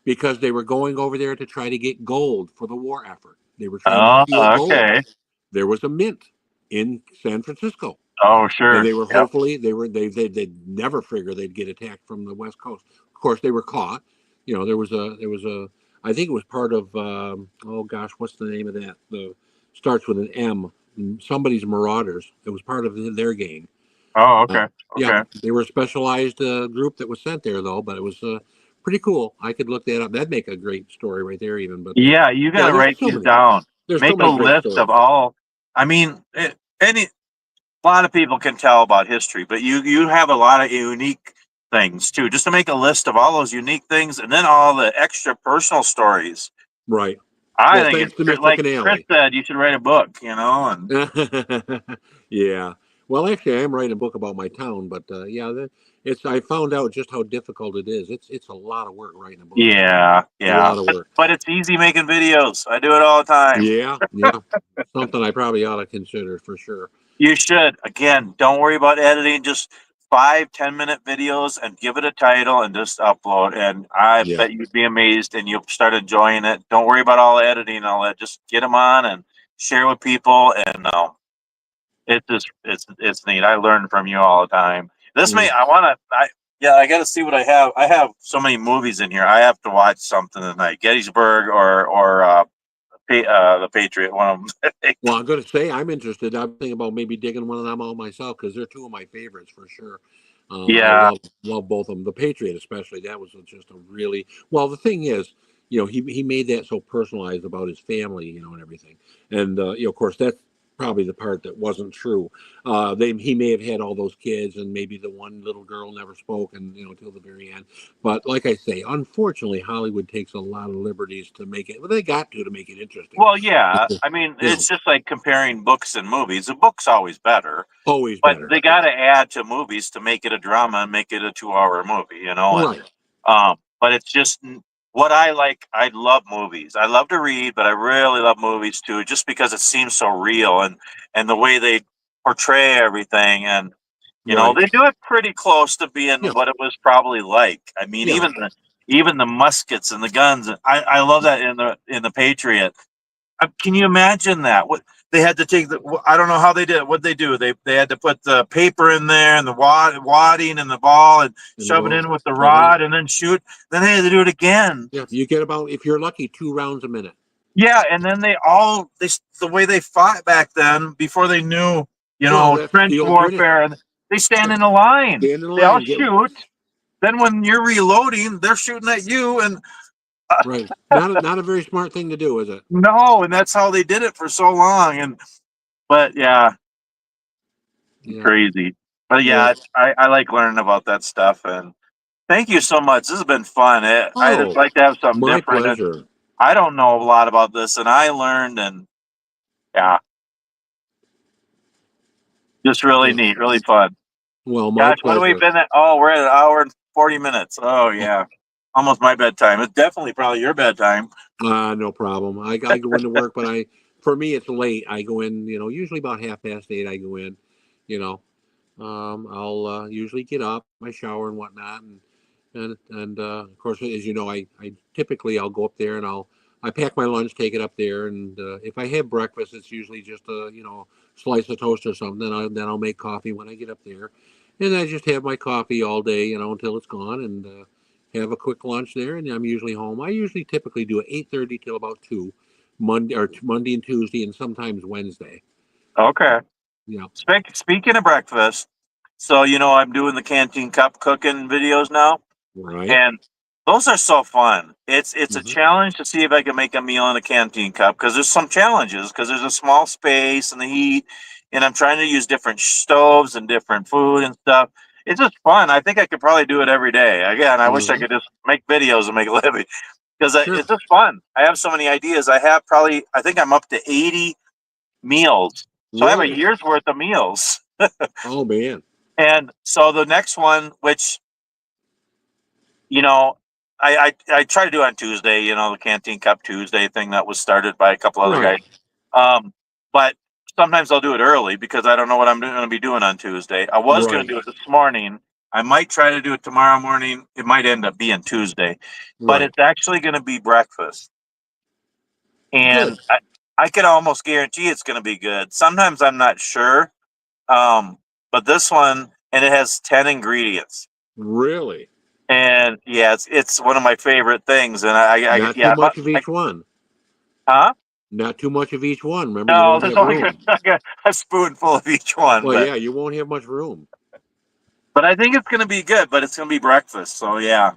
because they were going over there to try to get gold for the war effort. They were trying to steal gold. There was a mint in San Francisco. Oh, sure. And they were hopefully they'd never figure they'd get attacked from the West Coast. Of course, they were caught. There was a I think it was part of what's the name of that? Starts with an M. Somebody's Marauders. It was part of their gang. Oh, okay. Yeah, they were a specialized group that was sent there, though. But it was pretty cool. I could look that up. That'd make a great story right there, even. But yeah, you got to write these down. Make a list of all. I mean, a lot of people can tell about history, but you have a lot of unique things too. Just to make a list of all those unique things, and then all the extra personal stories. Right. I think it's like Chris said, you should write a book. And yeah. Well, actually, I am writing a book about my town, but I found out just how difficult it is. It's a lot of work writing a book. Yeah. A lot of work. But it's easy making videos. I do it all the time. Yeah. Something I probably ought to consider for sure. You should. Again, don't worry about editing. Just 5-10 minute videos and give it a title and just upload. And I bet you'd be amazed and you'll start enjoying it. Don't worry about all the editing and all that. Just get them on and share with people. And it's neat. I learn from you all the time. I got to see what I have. I have so many movies in here. I have to watch something tonight. Gettysburg or the Patriot, one of them. Well, I'm going to say I'm interested. I'm thinking about maybe digging one of them out myself because they're two of my favorites for sure. I love both of them. The Patriot, especially, that was just a really well. The thing is, he made that so personalized about his family, and everything. And of course, that's probably the part that wasn't true. He may have had all those kids, and maybe the one little girl never spoke, and till the very end. But like I say, unfortunately, Hollywood takes a lot of liberties to make it. Well, they got to make it interesting. Well, yeah, I mean, it's just like comparing books and movies. A book's always better. Always but better. They got to add to movies to make it a drama and make it a 2-hour movie. Right. But it's just what I like. I love movies. I love to read, but I really love movies too, just because it seems so real and the way they portray everything. And they do it pretty close to being what it was probably like. I mean, even the muskets and the guns. I love that in the Patriot. Can you imagine that? What they had to take I don't know how they did it. What they do? They had to put the paper in there and the wadding and the ball and shove it in with the rod and then shoot. Then they had to do it again. Yeah, you get about, if you're lucky, 2 rounds a minute. Yeah, and then the way they fought back then before they knew trench warfare. And they stand in a line. They all shoot. Then when you're reloading, they're shooting at you and. Right. Not a very smart thing to do, is it? No, and that's how they did it for so long. But yeah, Yeah. crazy. But yeah, Well, I like learning about that stuff. And thank you so much. This has been fun. I just oh, like to have something my different. And pleasure. I don't know a lot about this, and I learned, and yeah, just really Well, neat, really fun. well, my Gosh, what have we pleasure. been at? Oh, we're at an hour and 40 minutes. Oh yeah, almost my bedtime. It's definitely probably your bedtime. No problem. I go into work, but for me it's late. I go in, usually about 8:30. I go in, you know. I'll usually get up, I shower and whatnot, and of course, as you know, I typically I'll go up there and I pack my lunch, take it up there, and if I have breakfast, it's usually just a slice of toast or something. Then I'll make coffee when I get up there, and I just have my coffee all day, until it's gone, and have a quick lunch there, and I'm usually home. I usually typically do it 8:30 till about 2, Monday and Tuesday, and sometimes Wednesday. Okay. Yeah. Speaking of breakfast, so I'm doing the canteen cup cooking videos now. Right. And those are so fun. It's a Hmm. challenge to see if I can make a meal in a canteen cup because there's some challenges because there's a small space and the heat, and I'm trying to use different stoves and different food and stuff. It's just fun. I think I could probably do it every day. Again, I wish I Hmm. could just make videos and make a living because Sure. it's just fun. I have so many ideas. I think I'm up to 80 meals, so I have a Really? year's worth of meals. Oh man. And so the next one, which you know, I try to do on Tuesday, the Canteen Cup Tuesday thing that was started by a couple other guys. Right. But sometimes I'll do it early because I don't know what I'm going to be doing on Tuesday. I was going to Right. do it this morning. I might try to do it tomorrow morning. It might end up being Tuesday, but Right. it's actually going to be breakfast. Good. And I can almost guarantee it's going to be good. Sometimes I'm not sure. But this one, and it has 10 ingredients. Really. And yeah, it's one of my favorite things. And Not too yeah, much of each one. huh? Not too much of each one. Remember, you No, won't there's have only room. a spoonful of each one, Well, but yeah, you won't have much room. I think it's gonna be good. But it's gonna be breakfast, so yeah.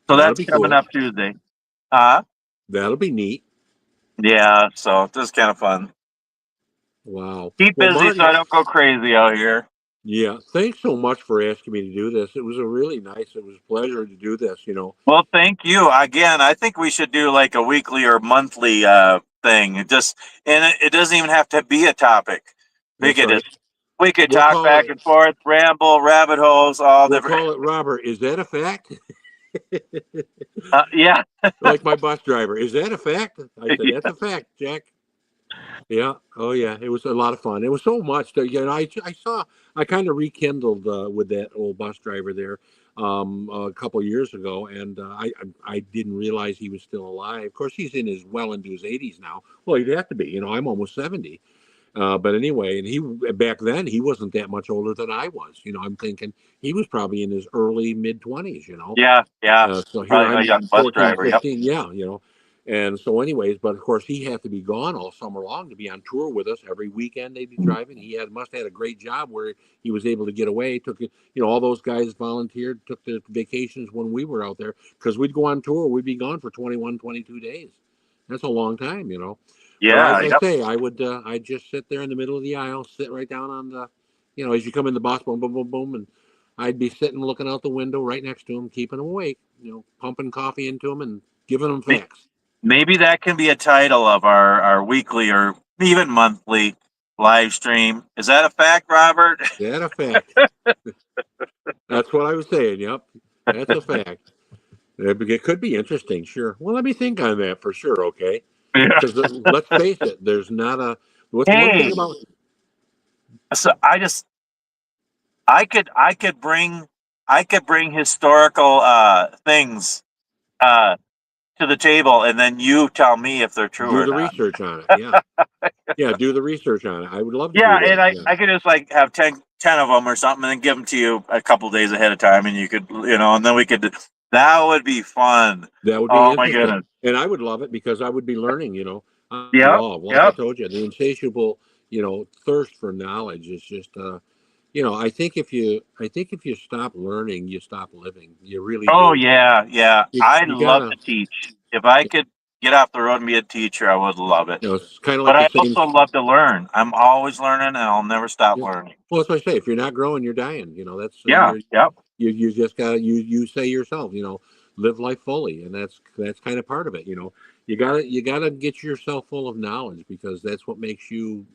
So That'll that's be coming cool. up Tuesday. Huh? That'll be neat. Yeah. So this is kind of fun. Wow. Keep Well, busy so Marty, I don't go crazy out here. yeah, thanks so much for asking me to do this. It was a pleasure to do this. Well, thank you again. I think we should do like a weekly or monthly thing. It doesn't even have to be a topic. We That's could right. just we could We'll talk call back it, and forth, ramble, rabbit holes, all we'll different. call it Robert. Is that a fact? Yeah, Like my bus driver. Is that a fact? I said, that's yeah, a fact, Jack. Yeah. Oh, yeah. It was a lot of fun. It was so much that I kind of rekindled with that old bus driver there a couple years ago, and I didn't realize he was still alive. Of course, he's well into his 80s now. Well, he'd have to be. I'm almost 70. But anyway, and he back then he wasn't that much older than I was. I'm thinking he was probably in his early mid 20s. yeah, yeah. So here Probably a I'm young bus 14, driver. Yep. 15. Yeah. And so, anyways, but of course, he had to be gone all summer long to be on tour with us every weekend. They'd be driving. Must have had a great job where he was able to get away. Took it, all those guys volunteered, took their vacations when we were out there because we'd go on tour. We'd be gone for 21, 22 days. That's a long time. But Yeah, as I yep. say, I'd just sit there in the middle of the aisle, sit right down on as you come in the bus, boom, boom, boom, boom, and I'd be sitting looking out the window right next to him, keeping him awake, pumping coffee into him and giving him May- facts. Maybe that can be a title of our weekly or even monthly live stream. Is that a fact, Robert? That a fact. That's what I was saying. Yep, that's a fact. It could be interesting, sure. Well, let me think on that for sure. Okay, Yeah. because let's face it, there's not a. What's one thing Hey, about so I could bring historical things uh to the table, and then you tell me if they're true do or the not. research on it? Yeah, yeah, do the research on it. I would love to do Yeah, and that. I, Yeah, I could just like have 10 of them or something and then give them to you a couple days ahead of time, and you could, and then we could, that would be fun. that would be Oh my interesting, goodness. and I would love it because I would be learning. Yep. Like I Yep. told you, the insatiable, thirst for knowledge is just I think if you stop learning, you stop living. You really Oh do. yeah, yeah. I'd You love gotta. to teach. If I could get off the road and be a teacher, I would love it. It's kind of But like the I same. also love to learn. I'm always learning, and I'll never stop Yeah. learning. Well, that's what I say. If you're not growing, you're dying. That's Yeah, yep, you just got you say yourself. Live life fully, and that's kind of part of it. You gotta get yourself full of knowledge because that's what makes you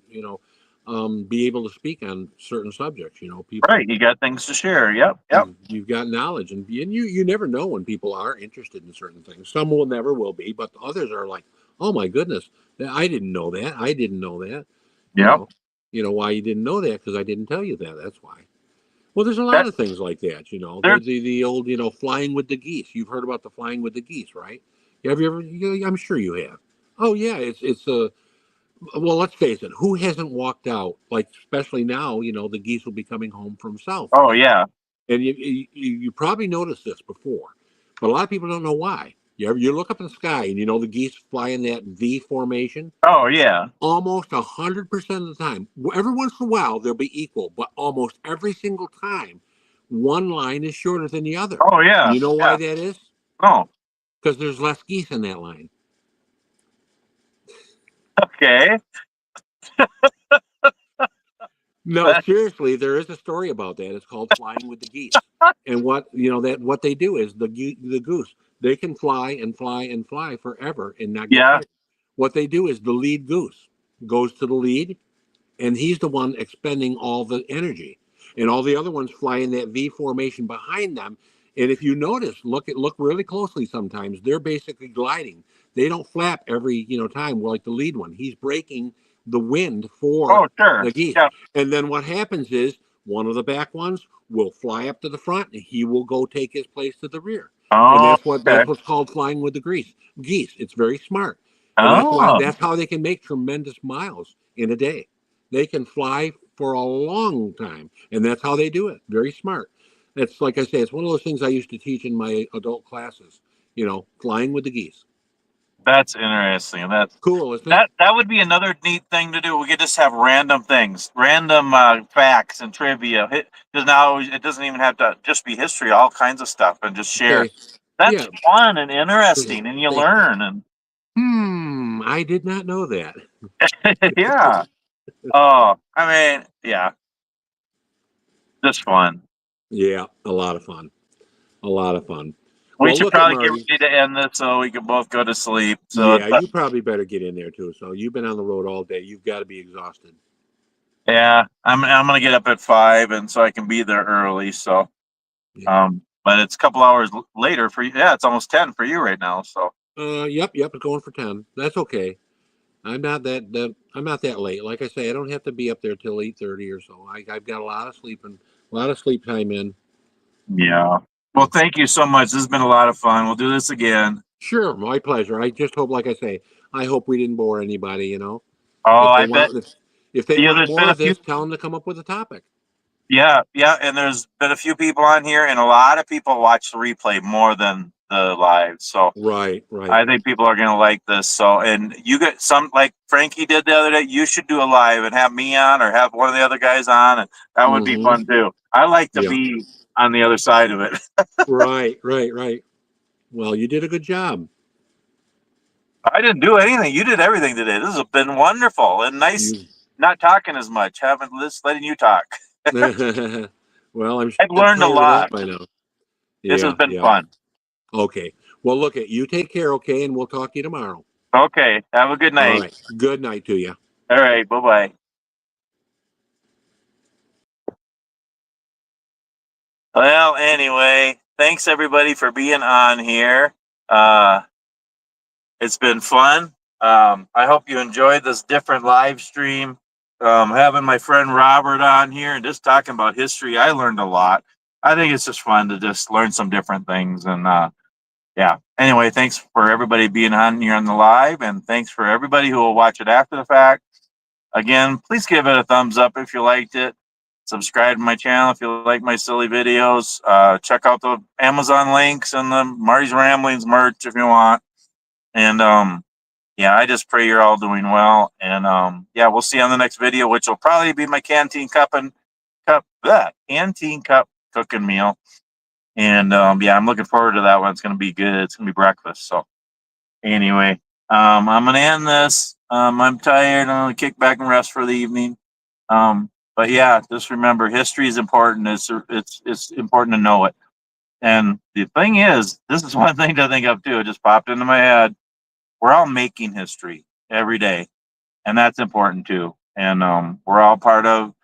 be able to speak on certain subjects. People. right. You got things to share. Yep, yep, You've got knowledge, and you never know when people are interested in certain things. Some will never will be, but others are like, oh my goodness, I didn't know that. I didn't know that. You yep. know, you know why you didn't know that because I didn't tell you that. That's why. Well, there's a lot That of things like that. there. The old flying with the geese. You've heard about the flying with the geese, right? Have you ever? I'm sure you have. Oh yeah, it's a well. Let's face it. Who hasn't walked out? Like especially now, the geese will be coming home from south, Oh right? yeah. And you probably noticed this before, but a lot of people don't know why. You look up in the sky and the geese fly in that V formation. Oh yeah. Almost 100% of the time, every once in a while they'll be equal, but almost every single time, one line is shorter than the other. Oh And yeah. you know why Yeah. that is? Oh. Because there's less geese in that line. Okay. No, That, seriously, there is a story about that. It's called Flying with the Geese. And what they do is the goose, they can fly and fly and fly forever and not get yeah. tired. What they do is the lead goose goes to the lead and he's the one expending all the energy. And all the other ones fly in that V formation behind them. And if you notice, look really closely sometimes, they're basically gliding. They don't flap every, time like the lead one. He's breaking the wind for Oh sure. the geese. Yeah. And then what happens is one of the back ones will fly up to the front and he will go take his place to the rear. And Oh that's okay. what's called flying with the geese. It's very smart. And Oh. that's how they can make tremendous miles in a day. They can fly for a long time, and that's how they do it. Very smart. It's like I say, it's one of those things I used to teach in my adult classes. Flying with the geese. That's interesting. Cool, isn't it? That would be another neat thing to do. We could just have random things, random facts and trivia. Because now it doesn't even have to just be history, all kinds of stuff, and just share. Okay. That's Yeah. fun and interesting, and you Say, learn. And I did not know that. yeah. Oh, I mean, yeah, just fun. Yeah, a lot of fun. A lot of fun. We Well, should look at probably get Marty. ready to end this so we can both go to sleep. So, Yeah, you probably better get in there too. So you've been on the road all day. You've got to be exhausted. yeah, I'm gonna get up at 5, and so I can be there early. So, Yeah. but it's a couple hours later for you. Yeah, it's almost 10 for you right now. So, Yep. It's going for 10. That's okay. I'm not that late. Like I say, I don't have to be up there till 8:30 or so. I've got a lot of sleep time in. yeah. Well, Yeah. thank you so much. This has been a lot of fun. We'll do this again. Sure, my pleasure. I just hope, like I say, I hope we didn't bore anybody. Oh, If they I bet. want, if they Yeah, want there's more been a of few. this, tell them to come up with a topic. Yeah, yeah, and there's been a few people on here, and a lot of people watch the replay more than the live. So Right, right. I think people are going to like this. So, and you get some like Frankie did the other day. You should do a live and have me on, or have one of the other guys on, and that would be Mm-hmm. fun too. I like to Yeah. be on the other side of it. Right, right, right. Well, you did a good job. I didn't do anything. You did everything today. This has been wonderful and nice. You. Not talking as much, having this, letting you talk. Well, I'm I've learned a tired of that lot. by now. This has Yeah, been yeah. fun. Okay. Well, look at you. Take care, okay, and we'll talk to you tomorrow. Okay, have a good All night. right. Good night to you. All right, bye bye. Well, anyway, thanks everybody for being on here. Uh, it's been fun. I hope you enjoyed this different live stream. Having my friend Robert on here and just talking about history, I learned a lot. I think it's just fun to just learn some different things. And yeah, anyway, thanks for everybody being on here on the live, and thanks for everybody who will watch it after the fact. Again, please give it a thumbs up if you liked it. Subscribe to my channel if you like my silly videos. Check out the Amazon links and the Marty's Ramblings merch if you want. And yeah, I just pray you're all doing well. And yeah, we'll see you on the next video, which will probably be my canteen cup that canteen cup cooking meal. And yeah, I'm looking forward to that one. It's gonna be good. It's gonna be breakfast. So anyway, I'm gonna end this. I'm tired. I'm gonna kick back and rest for the evening. But yeah, just remember, history is important. It's important to know it. And the thing is, this is one thing to think of too. It just popped into my head. We're all making history every day, and that's important too. And we're all a part of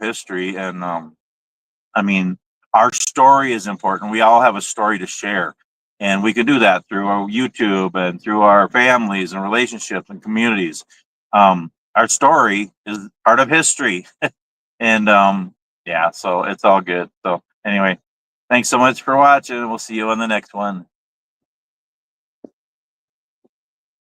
history. And I mean, our story is important. We all have a story to share, and we can do that through our YouTube and through our families and relationships and communities. Our story is part of history, and yeah, so it's all good. So anyway, thanks so much for watching. We'll see you on the next one.